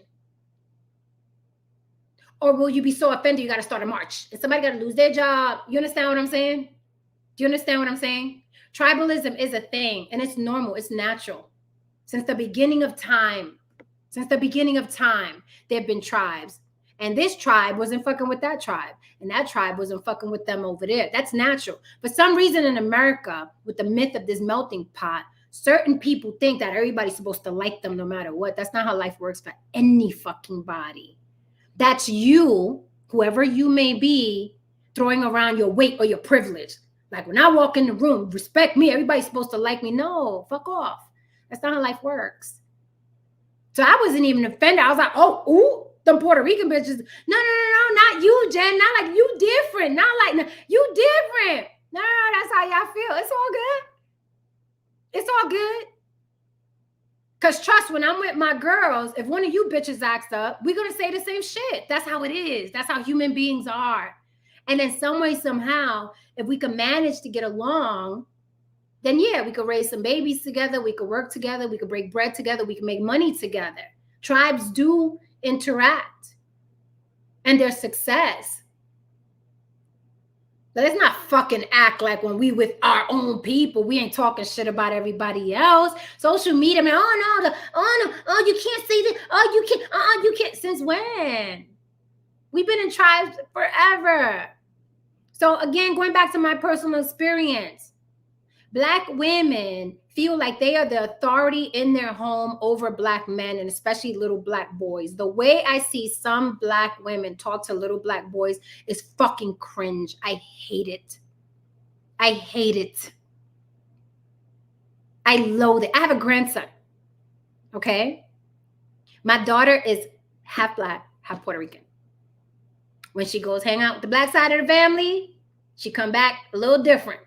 Or will you be so offended you got to start a march and somebody got to lose their job? You understand what I'm saying? Do you understand what I'm saying? Tribalism is a thing, and it's normal. It's natural. Since the beginning of time, there have been tribes. And this tribe wasn't fucking with that tribe. And that tribe wasn't fucking with them over there. That's natural. For some reason in America, with the myth of this melting pot, certain people think that everybody's supposed to like them no matter what. That's not how life works for any fucking body. That's you, whoever you may be, throwing around your weight or your privilege. Like when I walk in the room, respect me, everybody's supposed to like me. No, fuck off. That's not how life works. So I wasn't even offended. I was like, ooh, them Puerto Rican bitches. No, not you, Jen. Not like you different. Not like, no, you different. No, that's how y'all feel. It's all good. It's all good. Because trust, when I'm with my girls, if one of you bitches acts up, we're going to say the same shit. That's how it is. That's how human beings are. And then some way, somehow, if we can manage to get along, then yeah, we could raise some babies together. We could work together. We could break bread together. We could make money together. Tribes do interact and their success. But let's not fucking act like when we with our own people, we ain't talking shit about everybody else. Social media, man, oh, you can't say that. Oh, you can't. Since when? We've been in tribes forever. So again, going back to my personal experience, Black women feel like they are the authority in their home over Black men, and especially little Black boys. The way I see some Black women talk to little Black boys is fucking cringe. I hate it. I hate it. I loathe it. I have a grandson, okay? My daughter is half Black, half Puerto Rican. When she goes hang out with the Black side of the family, she come back a little different,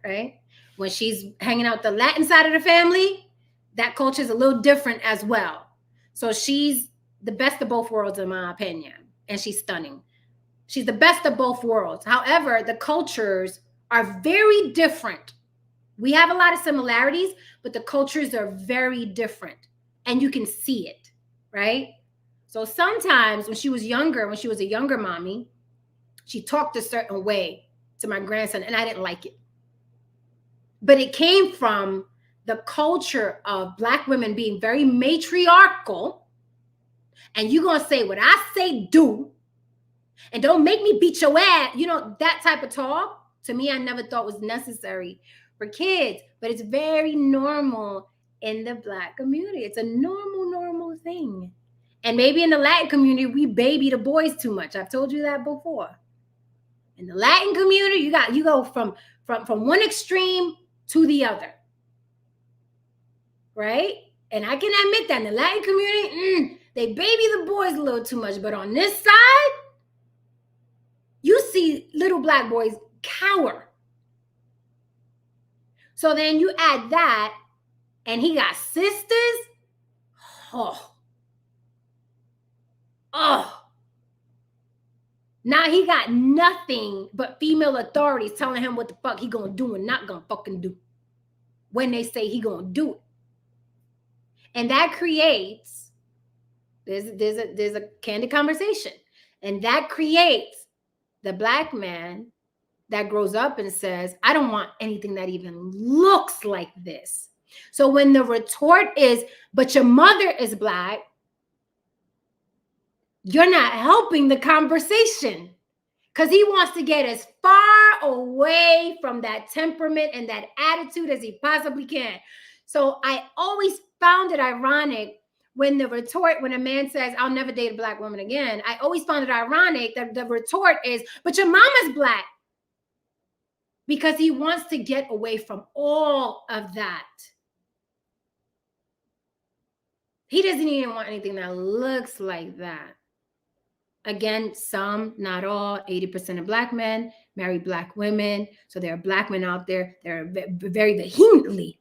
right? When she's hanging out with the Latin side of the family, that culture is a little different as well. So she's the best of both worlds, in my opinion, and she's stunning. She's the best of both worlds. However, the cultures are very different. We have a lot of similarities, but the cultures are very different, and you can see it, right? So sometimes when she was younger, when she was a younger mommy, she talked a certain way to my grandson, and I didn't like it. But it came from the culture of Black women being very matriarchal, and you're going to say what I say do, and don't make me beat your ass. You know, that type of talk, to me, I never thought was necessary for kids, but it's very normal in the Black community. It's a normal thing. And maybe in the Latin community, we baby the boys too much. I've told you that before. In the Latin community, you go from one extreme to the other, right? And I can admit that in the Latin community, they baby the boys a little too much. But on this side, you see little Black boys cower. So then you add that, and he got sisters. Now he got nothing but female authorities telling him what the fuck he gonna do and not gonna fucking do when they say he gonna do it. And that creates, there's a candid conversation, and that creates the Black man that grows up and says, I don't want anything that even looks like this. So when the retort is, but your mother is Black, you're not helping the conversation, because he wants to get as far away from that temperament and that attitude as he possibly can. So I always found it ironic when the retort, when a man says, I'll never date a Black woman again, I always found it ironic that the retort is, but your mama's Black, because he wants to get away from all of that. He doesn't even want anything that looks like that. Again, some, not all, 80% of Black men marry Black women. So there are Black men out there that are very vehemently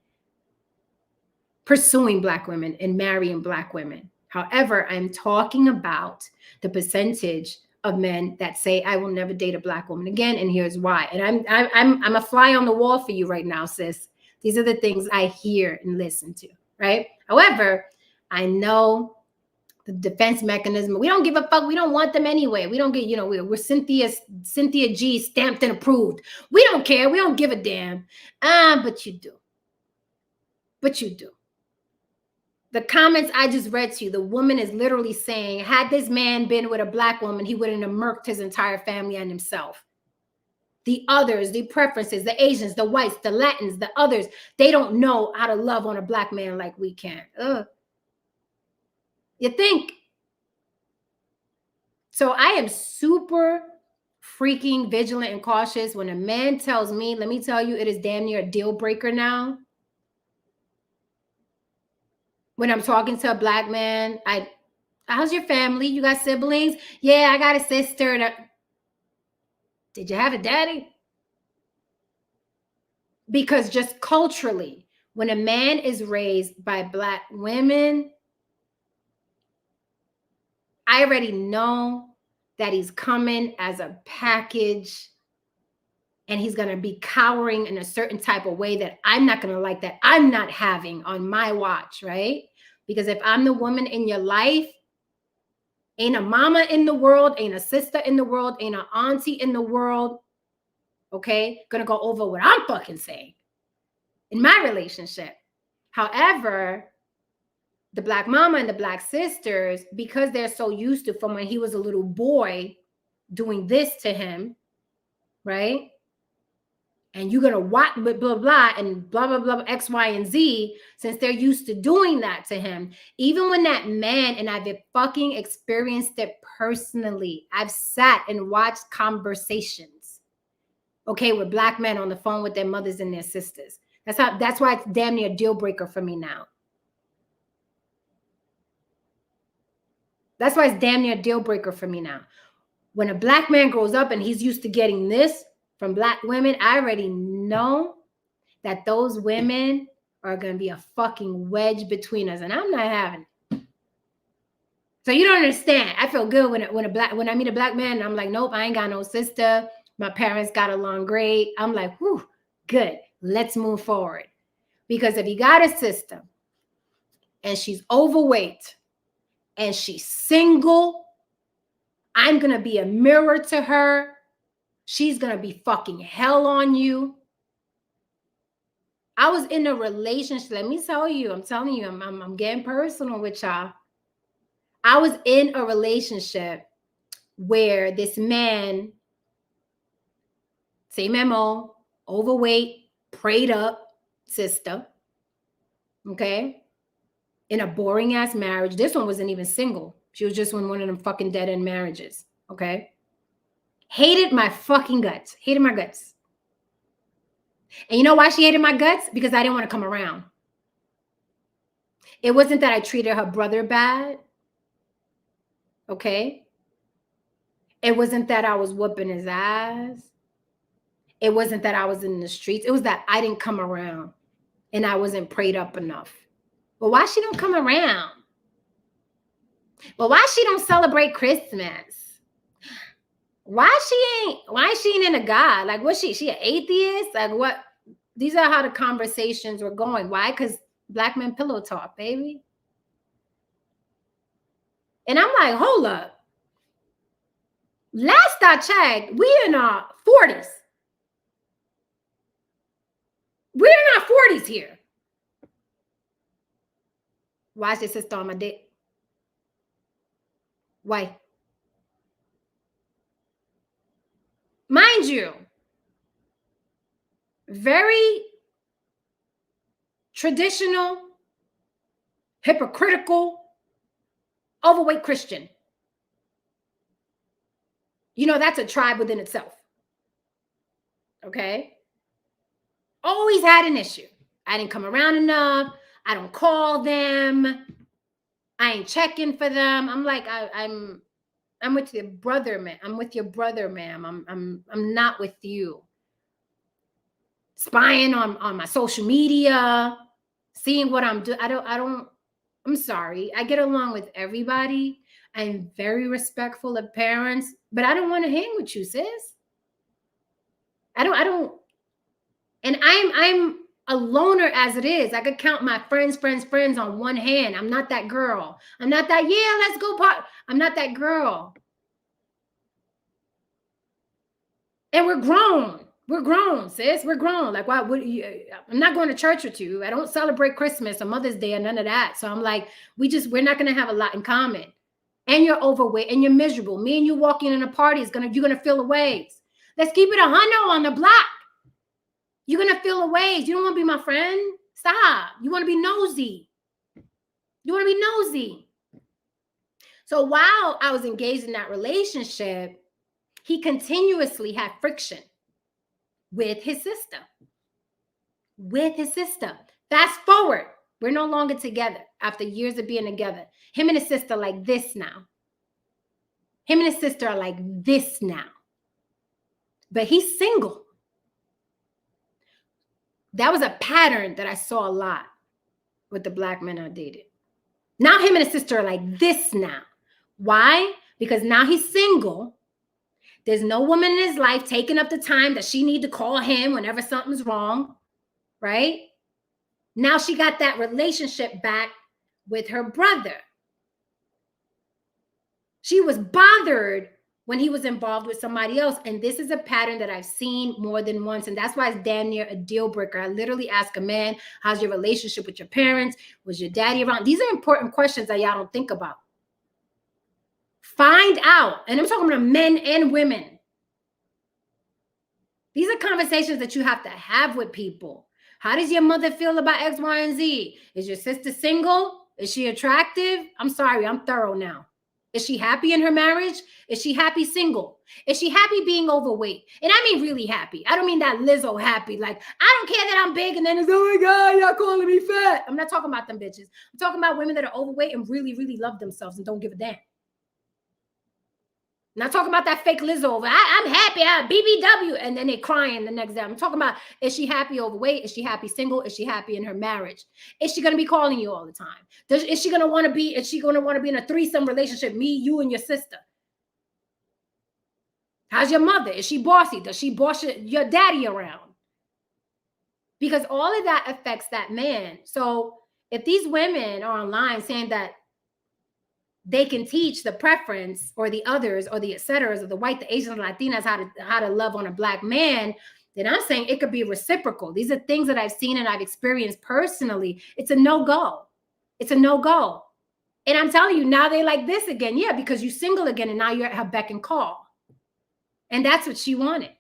pursuing Black women and marrying Black women. However, I'm talking about the percentage of men that say, I will never date a Black woman again, and here's why. And I'm a fly on the wall for you right now, sis. These are the things I hear and listen to, right? However, I know the defense mechanism. We don't give a fuck. We don't want them anyway. We don't get, we're Cynthia G stamped and approved. We don't care. We don't give a damn. But you do. The comments I just read to you, the woman is literally saying, had this man been with a Black woman, he wouldn't have murked his entire family and himself. The others, the preferences, the Asians, the whites, the Latins, the others, they don't know how to love on a Black man like we can. You think? So I am super freaking vigilant and cautious when a man tells me, let me tell you, it is damn near a deal breaker now. When I'm talking to a Black man, how's your family? You got siblings? Yeah, I got a sister. Did you have a daddy? Because just culturally, when a man is raised by Black women, I already know that he's coming as a package and he's going to be cowering in a certain type of way that I'm not going to like, that I'm not having on my watch, right? Because if I'm the woman in your life, ain't a mama in the world, ain't a sister in the world, ain't an auntie in the world, okay, gonna go over what I'm fucking saying in my relationship. However, the Black mama and the Black sisters, because they're so used to from when he was a little boy doing this to him, right? And you're going to watch blah, blah, blah, and blah, blah, blah, X, Y, and Z, since they're used to doing that to him. Even when that man, and I've fucking experienced it personally, I've sat and watched conversations, okay, with Black men on the phone with their mothers and their sisters. That's why it's damn near a deal breaker for me now. That's why it's damn near a deal breaker for me now. When a Black man grows up and he's used to getting this from Black women, I already know that those women are going to be a fucking wedge between us, and I'm not having it. So you don't understand. I feel good when I meet a Black man and I'm like, nope, I ain't got no sister. My parents got along great. I'm like, whew, good. Let's move forward. Because if you got a sister and she's overweight and she's single, I'm going to be a mirror to her. She's going to be fucking hell on you. I was in a relationship. Let me tell you, I'm telling you, I'm getting personal with y'all. I was in a relationship where this man, same MO, overweight, prayed up sister, okay, in a boring ass marriage. This one wasn't even single. She was just in one of them fucking dead end marriages, okay? Hated my fucking guts. Hated my guts. And you know why she hated my guts? Because I didn't want to come around. It wasn't that I treated her brother bad. Okay? It wasn't that I was whooping his ass. It wasn't that I was in the streets. It was that I didn't come around and I wasn't prayed up enough. But why she don't come around? But why she don't celebrate Christmas? Why she ain't into God? Like, what she an atheist? Like, what? These are how the conversations were going. Why? Because Black men pillow talk, baby. And I'm like, hold up. Last I checked, we in our 40s. We're in our 40s here. Why is your sister on my dick? Why? Mind you, very traditional, hypocritical, overweight Christian. You know, that's a tribe within itself. Okay? Always had an issue. I didn't come around enough. I don't call them. I ain't checking for them. I'm like, I'm with your brother, man. I'm with your brother, ma'am. I'm not with you. Spying on my social media, seeing what I'm doing. I'm sorry. I get along with everybody. I'm very respectful of parents, but I don't want to hang with you, sis. I don't. And I'm a loner as it is. I could count my friends on one hand. I'm not that girl. I'm not that, yeah, let's go party. I'm not that girl. And we're grown. We're grown, sis. We're grown. Like, why would you? I'm not going to church with you. I don't celebrate Christmas or Mother's Day or none of that. So I'm like, we're not going to have a lot in common. And you're overweight and you're miserable. Me and you walking in a party you're going to feel the waves. Let's keep it 100 on the block. You're going to feel the waves. You don't want to be my friend. Stop. You want to be nosy. You want to be nosy. So while I was engaged in that relationship, he continuously had friction with his sister. Fast forward, we're no longer together after years of being together. Him and his sister are like this now. But he's single. That was a pattern that I saw a lot with the Black men I dated. Now him and his sister are like this now. Why? Because now he's single. There's no woman in his life taking up the time that she need to call him whenever something's wrong, right? Now she got that relationship back with her brother. She was bothered when he was involved with somebody else. And this is a pattern that I've seen more than once. And that's why it's damn near a deal breaker. I literally ask a man, how's your relationship with your parents? Was your daddy around? These are important questions that y'all don't think about. Find out. And I'm talking about men and women. These are conversations that you have to have with people. How does your mother feel about X, Y, and Z? Is your sister single? Is she attractive? I'm sorry, I'm thorough now. Is she happy in her marriage? Is she happy single? Is she happy being overweight? And I mean really happy. I don't mean that Lizzo happy. Like, I don't care that I'm big and then it's, oh my God, y'all calling me fat. I'm not talking about them bitches. I'm talking about women that are overweight and really, really love themselves and don't give a damn. I'm not talking about that fake Lizzo. I'm happy, BBW. And then they crying the next day. I'm talking about, is she happy overweight? Is she happy single? Is she happy in her marriage? Is she going to be calling you all the time? Is she going to want to be in a threesome relationship, me, you, and your sister? How's your mother? Is she bossy? Does she boss your daddy around? Because all of that affects that man. So if these women are online saying that they can teach the preference or the others or the et ceteras or the white, the Asian, the Latinas how to love on a black man, then I'm saying it could be reciprocal. These are things that I've seen and I've experienced personally. It's a no-go. It's a no-go. And I'm telling you, now they like this again. Yeah, because you're single again and now you're at her beck and call. And that's what she wanted.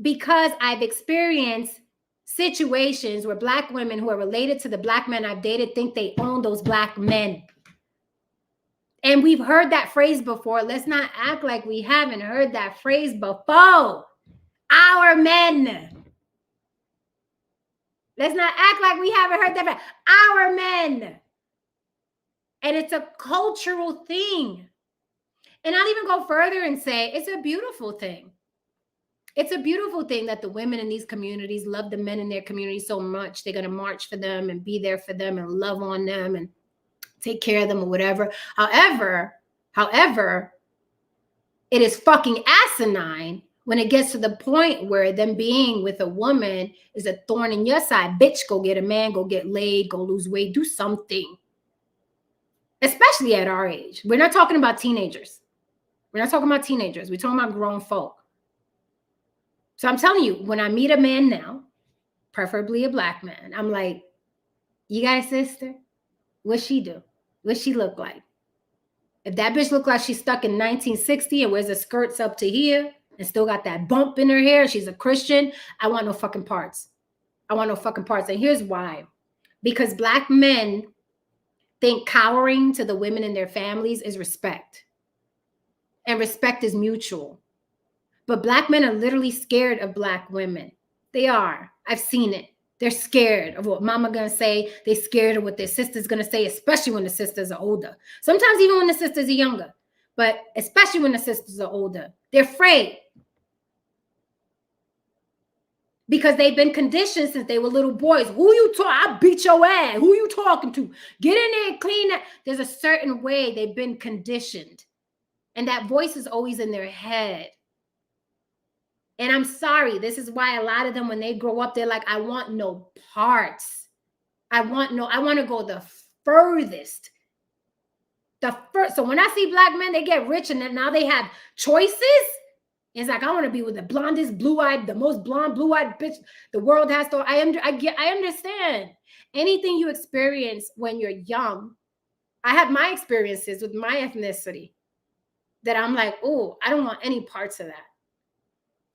Because I've experienced situations where black women who are related to the black men I've dated think they own those black men. And we've heard that phrase before. Let's not act like we haven't heard that phrase before. Our men. Let's not act like we haven't heard that phrase. Our men. And it's a cultural thing. And I'll even go further and say it's a beautiful thing. It's a beautiful thing that the women in these communities love the men in their community so much. They're going to march for them and be there for them and love on them and take care of them or whatever. However, it is fucking asinine when it gets to the point where them being with a woman is a thorn in your side. Bitch, go get a man, go get laid, go lose weight, do something. Especially at our age. We're not talking about teenagers. We're not talking about teenagers. We're talking about grown folk. So I'm telling you, when I meet a man now, preferably a black man, I'm like, you got a sister? What's she do? What she look like? If that bitch look like she's stuck in 1960 and wears her skirts up to here and still got that bump in her hair, she's a Christian, I want no fucking parts. I want no fucking parts. And here's why. Because black men think cowering to the women in their families is respect. And respect is mutual. But black men are literally scared of black women. They are. I've seen it. They're scared of what mama gonna say. They're scared of what their sister's gonna say, especially when the sisters are older. Sometimes even when the sisters are younger, but especially when the sisters are older. They're afraid. Because they've been conditioned since they were little boys. Who you talk? I'll beat your ass. Who you talking to? Get in there and clean that. There's a certain way they've been conditioned. And that voice is always in their head. And I'm sorry, this is why a lot of them, when they grow up, they're like, I want no parts. I want to go the furthest. So when I see black men, they get rich and then now they have choices. It's like, I want to be with the blondest, blue-eyed, the most blonde, blue-eyed bitch the world has to. I understand. Anything you experience when you're young, I have my experiences with my ethnicity that I'm like, oh, I don't want any parts of that.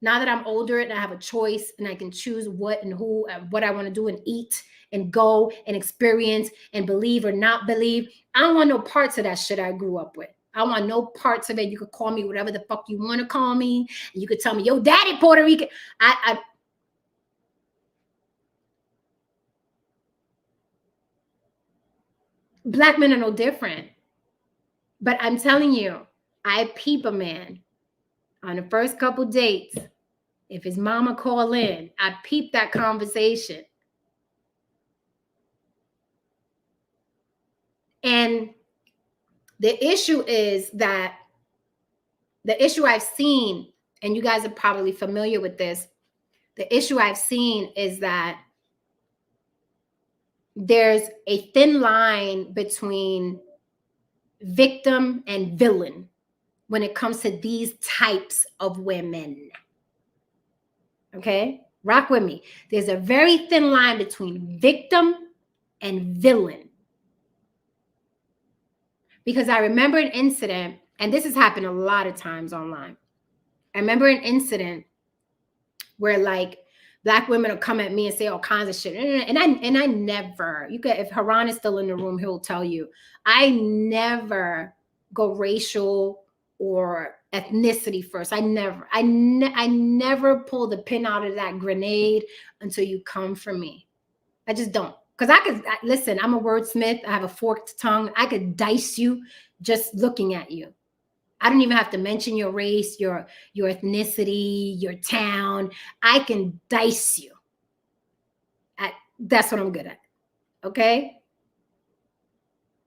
Now that I'm older and I have a choice and I can choose what and who and what I want to do and eat and go and experience and believe or not believe, I don't want no parts of that shit I grew up with. I want no parts of it. You could call me whatever the fuck you want to call me. And you could tell me, yo, daddy Puerto Rican. Black men are no different. But I'm telling you, I peep a man on the first couple dates. If his mama call in, I peep that conversation. And the issue is that The issue I've seen, and you guys are probably familiar with this, the issue I've seen is that there's a thin line between victim and villain when it comes to these types of women. Okay? Rock with me. There's a very thin line between victim and villain. Because I remember an incident, and this has happened a lot of times online. I remember an incident where like Black women will come at me and say all kinds of shit. And I never, you could, if Haran is still in the room, he'll tell you, I never go racial or ethnicity first. I never pull the pin out of that grenade until you come for me. I just don't. Because listen, I'm a wordsmith. I have a forked tongue. I could dice you just looking at you. I don't even have to mention your race, your ethnicity, your town. I can dice you. That's what I'm good at. Okay?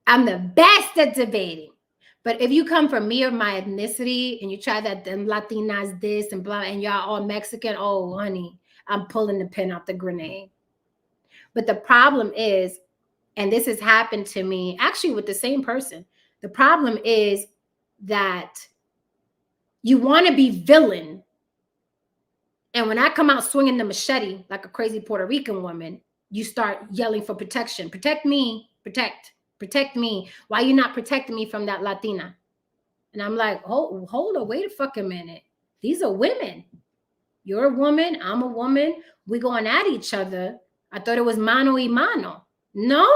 I'm the best at debating. But if you come from me or my ethnicity and you try that them Latinas this and blah, and y'all all Mexican, oh, honey, I'm pulling the pin off the grenade. But the problem is, and this has happened to me actually with the same person, the problem is that you want to be villain. And when I come out swinging the machete like a crazy Puerto Rican woman, you start yelling for protection. Protect me, protect me. Why are you not protecting me from that Latina? And I'm like, hold on, wait a fucking minute. These are women. You're a woman, I'm a woman. We're going at each other. I thought it was mano y mano. No,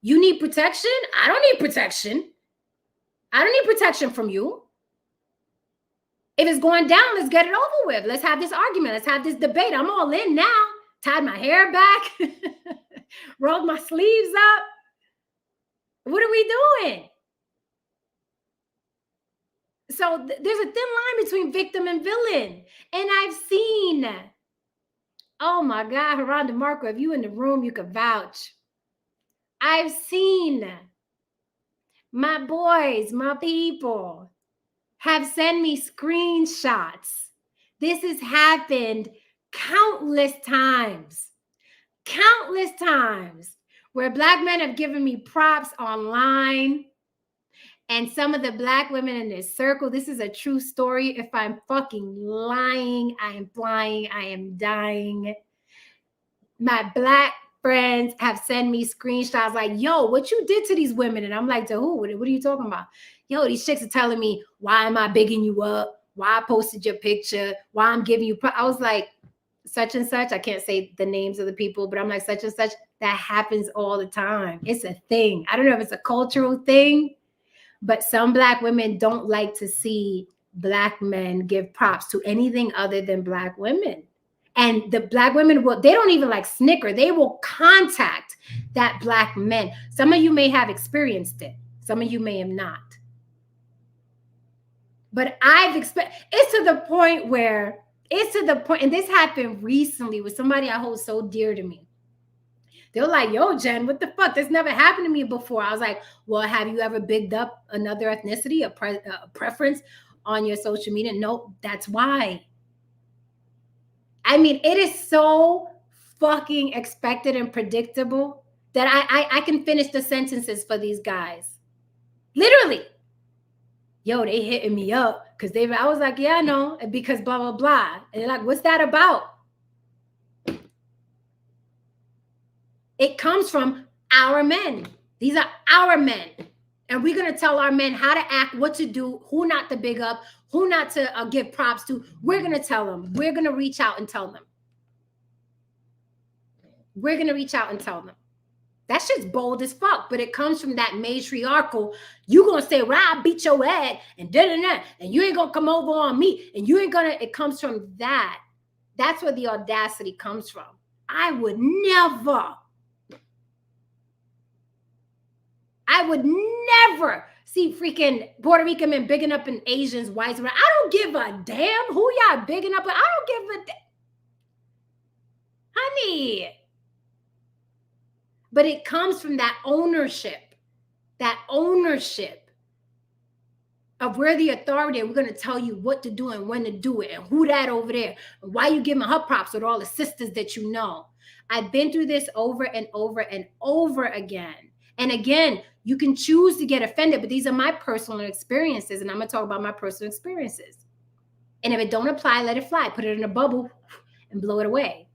you need protection. I don't need protection. I don't need protection from you. If it's going down, let's get it over with. Let's have this argument. Let's have this debate. I'm all in now. Tied my hair back, rolled my sleeves up. What are we doing? So there's a thin line between victim and villain. And I've seen, oh my God, Haran DeMarco, if you in the room, you could vouch. I've seen my boys, my people have sent me screenshots. This has happened countless times where Black men have given me props online. And some of the Black women in this circle, this is a true story. If I'm fucking lying, I am flying, I am dying. My Black friends have sent me screenshots like, yo, what you did to these women? And I'm like, to who? What are you talking about? Yo, these chicks are telling me, why am I bigging you up? Why I posted your picture? Why I'm giving you, I was like, such and such. I can't say the names of the people, but I'm like, such and such. That happens all the time. It's a thing. I don't know if it's a cultural thing, but some Black women don't like to see Black men give props to anything other than Black women. And the Black women they don't even like snicker. They will contact that Black men. Some of you may have experienced it. Some of you may have not. But it's to the point, and this happened recently with somebody I hold so dear to me. They're like, yo, Jen, what the fuck? This never happened to me before. I was like, well, have you ever bigged up another ethnicity, a preference on your social media? Nope, that's why. I mean, it is so fucking expected and predictable that I can finish the sentences for these guys. Literally. Yo, they hitting me up because I was like, yeah, I know, because blah, blah, blah. And they're like, what's that about? It comes from our men. These are our men. And we're going to tell our men how to act, what to do, who not to big up, who not to give props to. We're going to tell them. We're going to reach out and tell them. We're going to reach out and tell them. That shit's bold as fuck, but it comes from that matriarchal. You going to say, well, I'll beat your head and da-da-da, and you ain't going to come over on me, and you ain't going to, it comes from that. That's where the audacity comes from. I would never see freaking Puerto Rican men bigging up in Asians, whites. I don't give a damn who y'all bigging up. I don't give a damn. Honey. But it comes from that ownership. of we're the authority and we're going to tell you what to do and when to do it and who that over there and why you giving her props with all the sisters that you know. I've been through this over and over and over again. And again, you can choose to get offended, but these are my personal experiences, and I'm going to talk about my personal experiences. And if it don't apply, let it fly. Put it in a bubble and blow it away.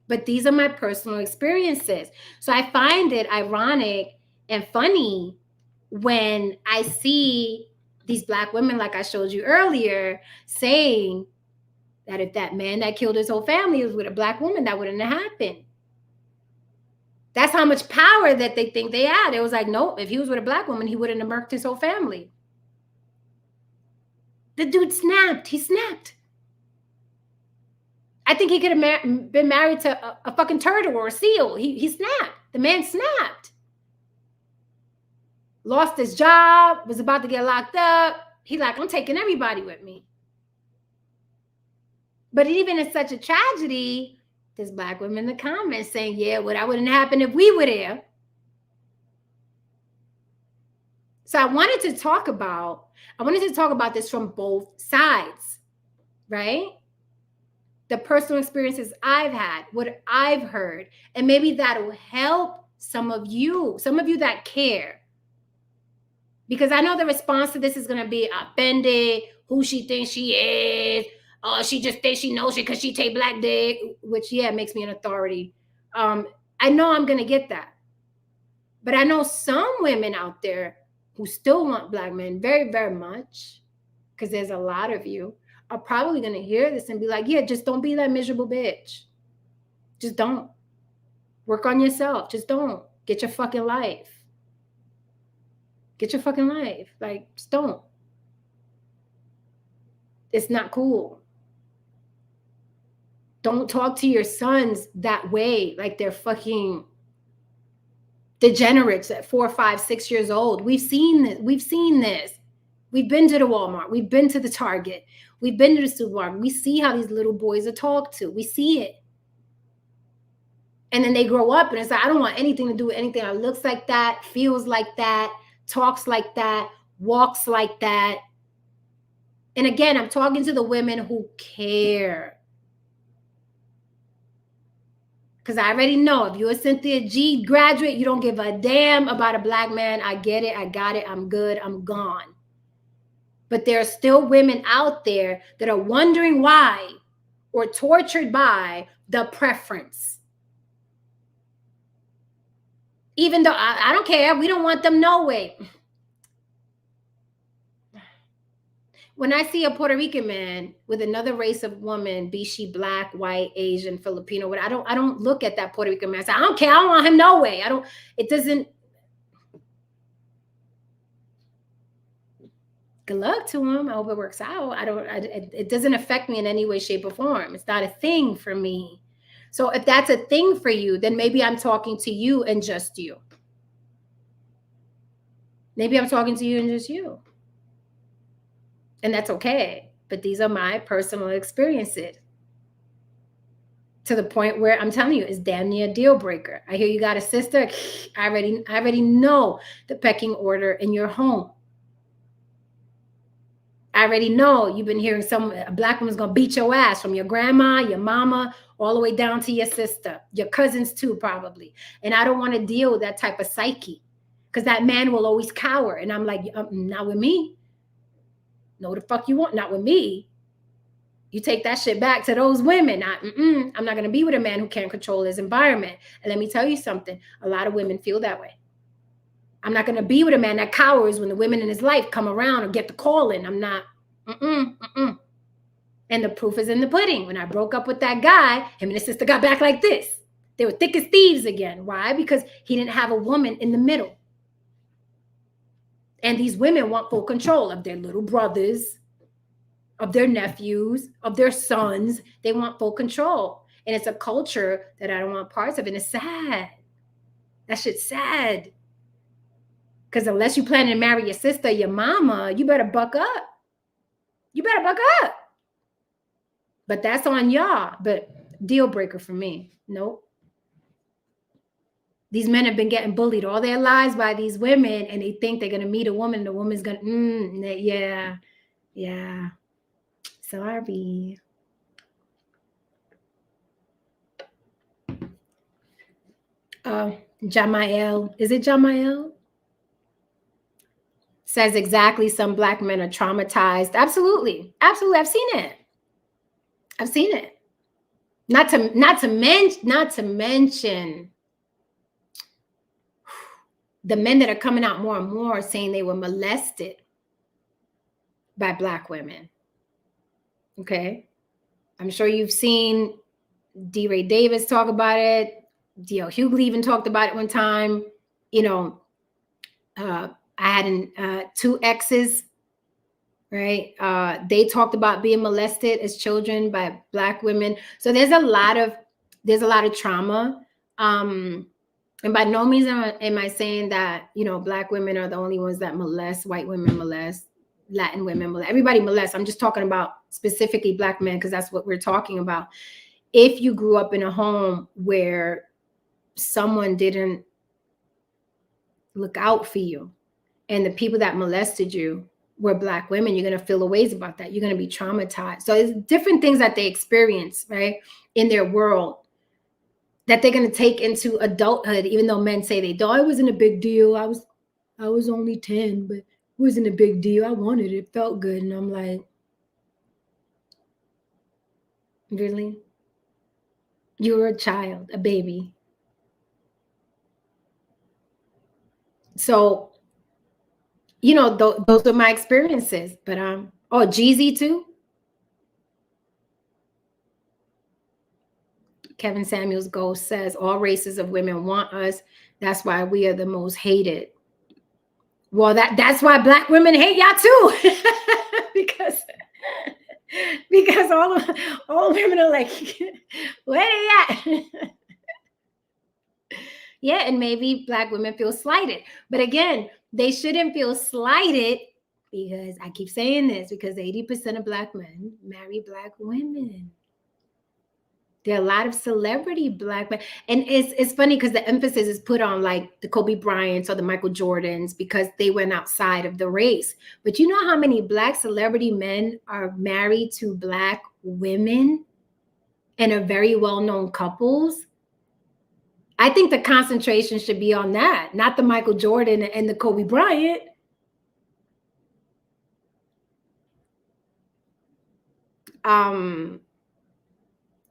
But these are my personal experiences. So I find it ironic and funny when I see these Black women, like I showed you earlier, saying that if that man that killed his whole family was with a Black woman, that wouldn't have happened. That's how much power that they think they had. It was like, nope, if he was with a Black woman, he wouldn't have murked his whole family. The dude snapped. He snapped. I think he could have been married to a fucking turtle or a seal. He snapped. The man snapped. Lost his job, was about to get locked up. He's like, I'm taking everybody with me. But even in such a tragedy, there's Black women in the comments saying, yeah, well, that wouldn't happen if we were there. So I wanted to talk about this from both sides, right? The personal experiences I've had, what I've heard, and maybe that'll help some of you that care. Because I know the response to this is going to be offended, who she thinks she is. Oh, she just thinks she knows it because she take Black dick, which, yeah, makes me an authority. I know I'm going to get that. But I know some women out there who still want Black men very, very much, because there's a lot of you, are probably going to hear this and be like, yeah, just don't be that miserable bitch. Just don't. Work on yourself. Just don't. Get your fucking life. Get your fucking life. Like, just don't. It's not cool. Don't talk to your sons that way, like they're fucking degenerates at 4, 5, 6 years old. We've seen this. We've been to the Walmart. We've been to the Target. We've been to the supermarket. We see how these little boys are talked to. We see it. And then they grow up and it's like, I don't want anything to do with anything that looks like that, feels like that, talks like that, walks like that. And again, I'm talking to the women who care. Because I already know if you're a Cynthia G graduate, you don't give a damn about a Black man. I get it. I got it. I'm good. I'm gone. But there are still women out there that are wondering why or tortured by the preference. Even though I don't care. We don't want them no way. When I see a Puerto Rican man with another race of woman, be she Black, white, Asian, Filipino, I don't look at that Puerto Rican man and say, I don't care. I don't want him no way. It doesn't. Good luck to him. I hope it works out. It doesn't affect me in any way, shape, or form. It's not a thing for me. So if that's a thing for you, then maybe I'm talking to you and just you. Maybe I'm talking to you and just you. And that's okay. But these are my personal experiences. To the point where I'm telling you, it's damn near a deal breaker. I hear you got a sister. I already know the pecking order in your home. I already know you've been hearing a Black woman's gonna beat your ass, from your grandma, your mama, all the way down to your sister, your cousins too, probably. And I don't want to deal with that type of psyche, because that man will always cower. And I'm like, not with me. No, the fuck you want? Not with me. You take that shit back to those women. I'm not going to be with a man who can't control his environment. And let me tell you something. A lot of women feel that way. I'm not going to be with a man that cowers when the women in his life come around or get the calling. I'm not. And the proof is in the pudding. When I broke up with that guy, him and his sister got back like this. They were thick as thieves again. Why? Because he didn't have a woman in the middle. And these women want full control of their little brothers, of their nephews, of their sons. They want full control. And it's a culture that I don't want parts of. And it's sad. That shit's sad. Because unless you plan to marry your sister, your mama, you better buck up. You better buck up. But that's on y'all. But deal breaker for me. Nope. These men have been getting bullied all their lives by these women, and they think they're going to meet a woman, and the woman's going to, yeah. Sorry. Jamael, is it Jamael? Says exactly, some Black men are traumatized. Absolutely. Absolutely. I've seen it. Not to mention the men that are coming out more and more saying they were molested by Black women. Okay. I'm sure you've seen D. Ray Davis talk about it. D.L. Hughley even talked about it one time. You know, I had two exes, right? They talked about being molested as children by Black women. So there's a lot of trauma. And by no means am I saying that, you know, Black women are the only ones that molest, white women molest, Latin women molest, everybody molests. I'm just talking about specifically Black men, because that's what we're talking about. If you grew up in a home where someone didn't look out for you, and the people that molested you were Black women, you're going to feel a ways about that. You're going to be traumatized. So it's different things that they experience, right, in their world, that they're going to take into adulthood, even though men say they don't. It wasn't a big deal. I was only 10, but it wasn't a big deal. I wanted it. It felt good. And I'm like, really? You were a child, a baby. So, you know, those are my experiences. But oh, Jeezy too. Kevin Samuels Ghost says all races of women want us. That's why we are the most hated. Well, that's why Black women hate y'all too. because all women are like, where they at? Yeah, and maybe Black women feel slighted. But again, they shouldn't feel slighted, because I keep saying this, because 80% of Black men marry Black women. There are a lot of celebrity Black men. And it's funny because the emphasis is put on like the Kobe Bryants or the Michael Jordans, because they went outside of the race. But you know how many Black celebrity men are married to Black women and are very well-known couples? I think the concentration should be on that, not the Michael Jordan and the Kobe Bryant.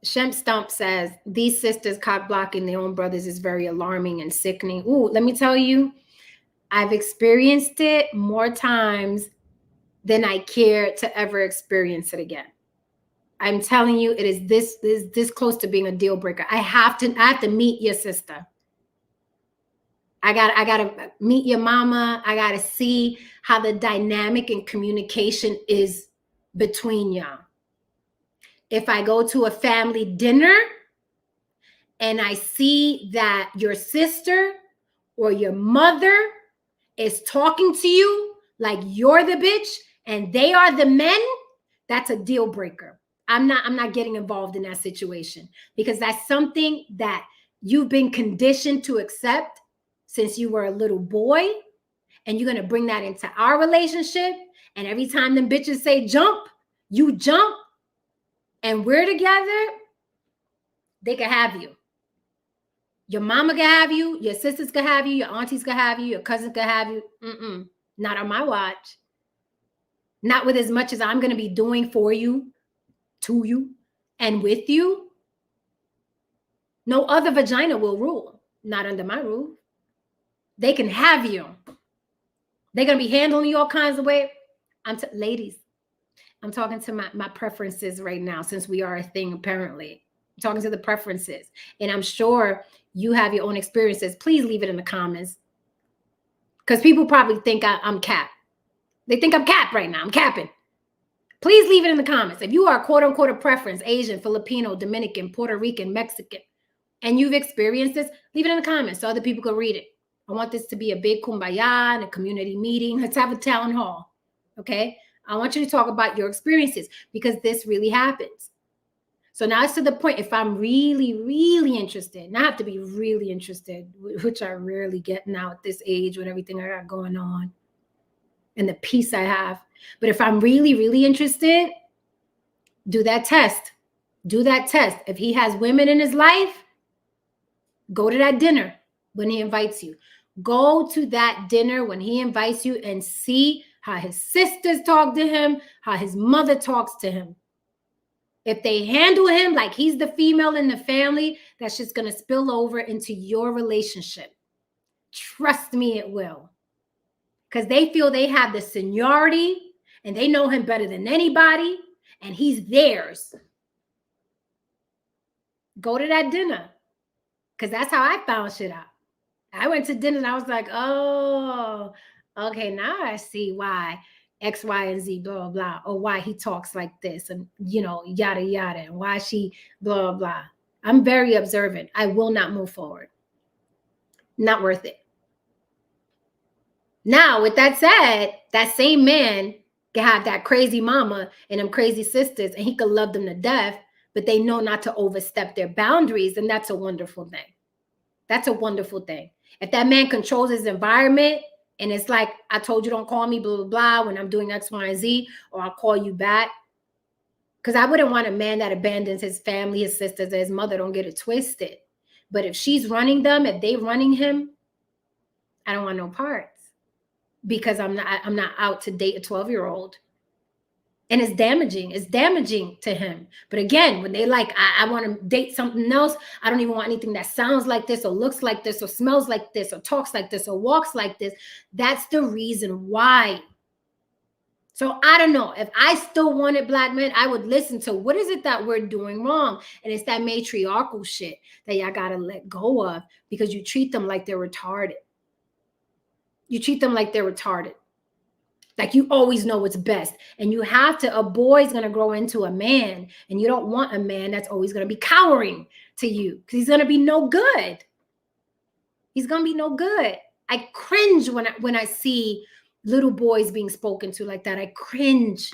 Shem Stump says, these sisters cock blocking their own brothers is very alarming and sickening. Ooh, let me tell you, I've experienced it more times than I care to ever experience it again. I'm telling you, it is this close to being a deal breaker. I have to meet your sister. I gotta meet your mama. I gotta see how the dynamic and communication is between y'all. If I go to a family dinner and I see that your sister or your mother is talking to you like you're the bitch and they are the men, that's a deal breaker. I'm not getting involved in that situation, because that's something that you've been conditioned to accept since you were a little boy, and you're going to bring that into our relationship. And every time them bitches say jump, you jump, and we're together, they can have you. Your mama can have you, your sisters can have you, your aunties can have you, your cousins can have you. Not on my watch. Not with as much as I'm going to be doing for you, to you, and with you. No other vagina will rule. Not under my roof. They can have you. They're going to be handling you all kinds of ways. Ladies, I'm talking to my preferences right now, since we are a thing, apparently. I'm talking to the preferences. And I'm sure you have your own experiences. Please leave it in the comments, because people probably think I'm cap. They think I'm cap right now. I'm capping. Please leave it in the comments. If you are quote unquote a preference, Asian, Filipino, Dominican, Puerto Rican, Mexican, and you've experienced this, leave it in the comments so other people can read it. I want this to be a big kumbaya and a community meeting. Let's have a town hall. Okay. I want you to talk about your experiences, because this really happens. So now it's to the point, if I'm really, really interested, and I have to be really interested, which I rarely get now at this age with everything I got going on and the peace I have. But if I'm really, really interested, do that test. Do that test. If he has women in his life, go to that dinner when he invites you. Go to that dinner when he invites you and see how his sisters talk to him, how his mother talks to him. If they handle him like he's the female in the family, that's just going to spill over into your relationship. Trust me, it will. Because they feel they have the seniority and they know him better than anybody and he's theirs. Go to that dinner. Because that's how I found shit out. I went to dinner and I was like, oh, okay, now I see why X, Y, and Z, blah, blah, blah, or why he talks like this and, yada, yada, and why she, blah, blah, blah. I'm very observant. I will not move forward. Not worth it. Now, with that said, that same man can have that crazy mama and them crazy sisters, and he could love them to death, but they know not to overstep their boundaries, and that's a wonderful thing. That's a wonderful thing. If that man controls his environment and it's like, I told you don't call me, blah, blah, blah, when I'm doing X, Y, and Z, or I'll call you back. Because I wouldn't want a man that abandons his family, his sisters, his mother, don't get it twisted. But if she's running them, if they running him, I don't want no parts. Because I'm not out to date a 12-year-old. And it's damaging. It's damaging to him. But again, when they like, I want to date something else, I don't even want anything that sounds like this or looks like this or smells like this or talks like this or walks like this. That's the reason why. So I don't know. If I still wanted black men, I would listen to what is it that we're doing wrong? And it's that matriarchal shit that y'all got to let go of because you treat them like they're retarded. You treat them like they're retarded. Like you always know what's best. And you have to, a boy's going to grow into a man. And you don't want a man that's always going to be cowering to you because he's going to be no good. He's going to be no good. I cringe when I see little boys being spoken to like that. I cringe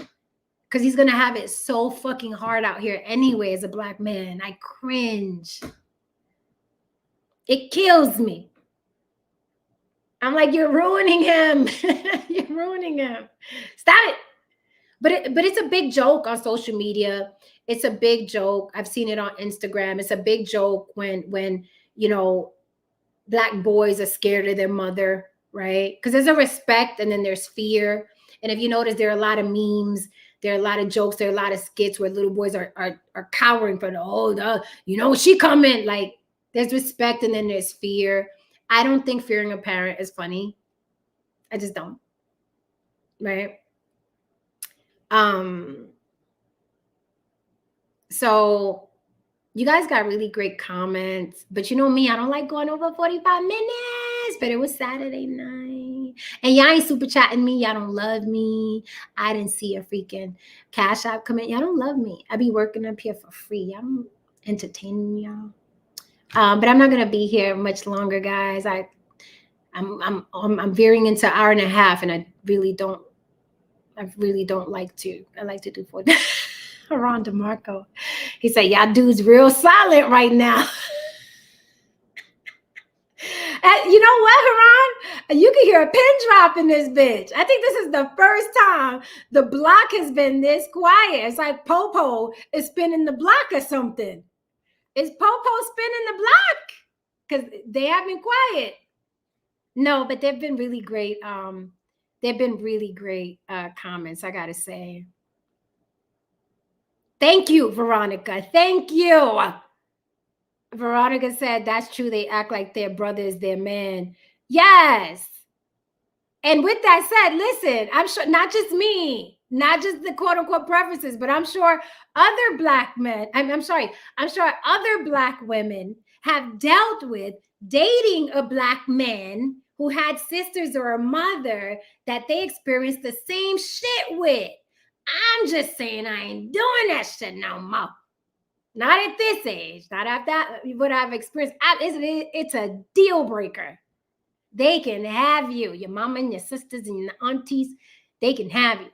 because he's going to have it so fucking hard out here anyway as a black man. I cringe. It kills me. I'm like, you're ruining him. You're ruining him. Stop it. But it's a big joke on social media. It's a big joke. I've seen it on Instagram. It's a big joke when black boys are scared of their mother, right? Because there's a respect and then there's fear. And if you notice, there are a lot of memes. There are a lot of jokes. There are a lot of skits where little boys are cowering for she coming. Like there's respect and then there's fear. I don't think fearing a parent is funny. I just don't. Right? So you guys got really great comments, but you know me, I don't like going over 45 minutes, but it was Saturday night. And y'all ain't super chatting me. Y'all don't love me. I didn't see a freaking Cash App come in. Y'all don't love me. I be working up here for free. I'm entertaining y'all. But I'm not gonna be here much longer, guys. I'm veering into an hour and a half, and I really don't like to. I like to do 4 days. Ron DeMarco, he said, "Y'all dudes real silent right now." And you know what, Haran? You can hear a pin drop in this bitch. I think this is the first time the block has been this quiet. It's like Popo is spinning the block or something. Is Popo spinning the block? Because they have been quiet. No, but they've been really great. They've been really great comments, I gotta say. Thank you, Veronica. Thank you. Veronica said, that's true. They act like their brother is their man. Yes. And with that said, listen, I'm sure not just me, not just the quote unquote preferences, but I'm sure other black men, I'm sure other black women have dealt with dating a black man who had sisters or a mother that they experienced the same shit with. I'm just saying I ain't doing that shit no more. Not at this age, not after what I've experienced. It's a deal breaker. They can have you, your mama and your sisters and your aunties, they can have you.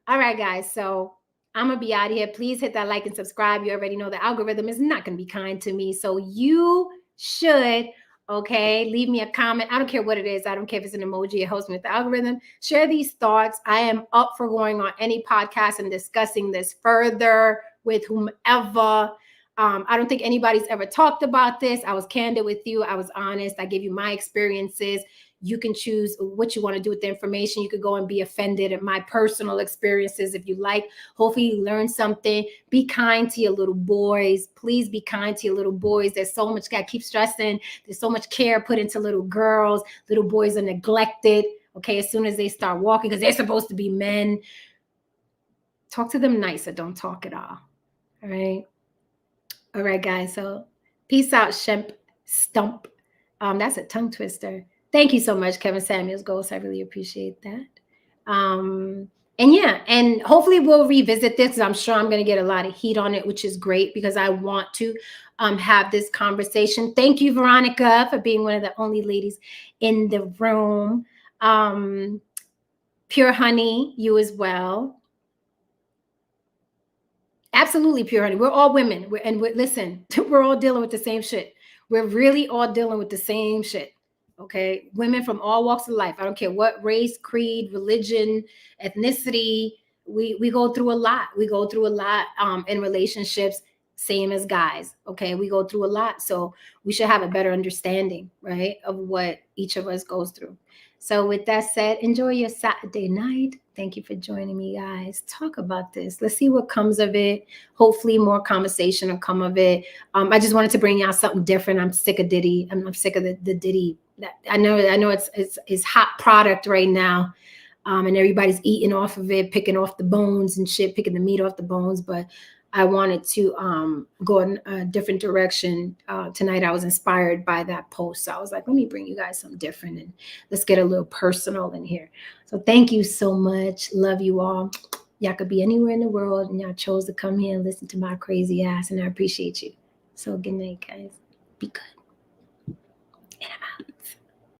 All right, guys. So I'm going to be out of here. Please hit that like and subscribe. You already know the algorithm is not going to be kind to me. So you should, okay, leave me a comment. I don't care what it is. I don't care if it's an emoji. It helps me with the algorithm. Share these thoughts. I am up for going on any podcast and discussing this further with whomever. I don't think anybody's ever talked about this. I was candid with you. I was honest. I gave you my experiences. You can choose what you want to do with the information. You could go and be offended at my personal experiences if you like. Hopefully you learn something. Be kind to your little boys. Please be kind to your little boys. There's so much, I keep stressing, there's so much care put into little girls. Little boys are neglected, okay, as soon as they start walking, because they're supposed to be men. Talk to them nicer. Don't talk at all. All right. All right, guys. So peace out, Shemp Stump. That's a tongue twister. Thank you so much, Kevin Samuels Ghost. I really appreciate that. And yeah, and hopefully we'll revisit this. I'm sure I'm going to get a lot of heat on it, which is great because I want to have this conversation. Thank you, Veronica, for being one of the only ladies in the room. Pure Honey, you as well. Absolutely, Pure Honey. We're all women. Listen, we're all dealing with the same shit. We're really all dealing with the same shit. Okay, women from all walks of life. I don't care what race, creed, religion, ethnicity. We go through a lot. We go through a lot in relationships, same as guys. Okay, we go through a lot. So we should have a better understanding, right, of what each of us goes through. So with that said, enjoy your Saturday night. Thank you for joining me, guys. Talk about this. Let's see what comes of it. Hopefully more conversation will come of it. I just wanted to bring out something different. I'm sick of Diddy. I'm sick of the Diddy. I know it's hot product right now. And everybody's eating off of it, picking off the bones and shit, picking the meat off the bones. But I wanted to go in a different direction. Tonight I was inspired by that post. So I was like, let me bring you guys something different and let's get a little personal in here. So thank you so much. Love you all. Y'all could be anywhere in the world and y'all chose to come here and listen to my crazy ass, and I appreciate you. So good night, guys. Be good. And I'm out.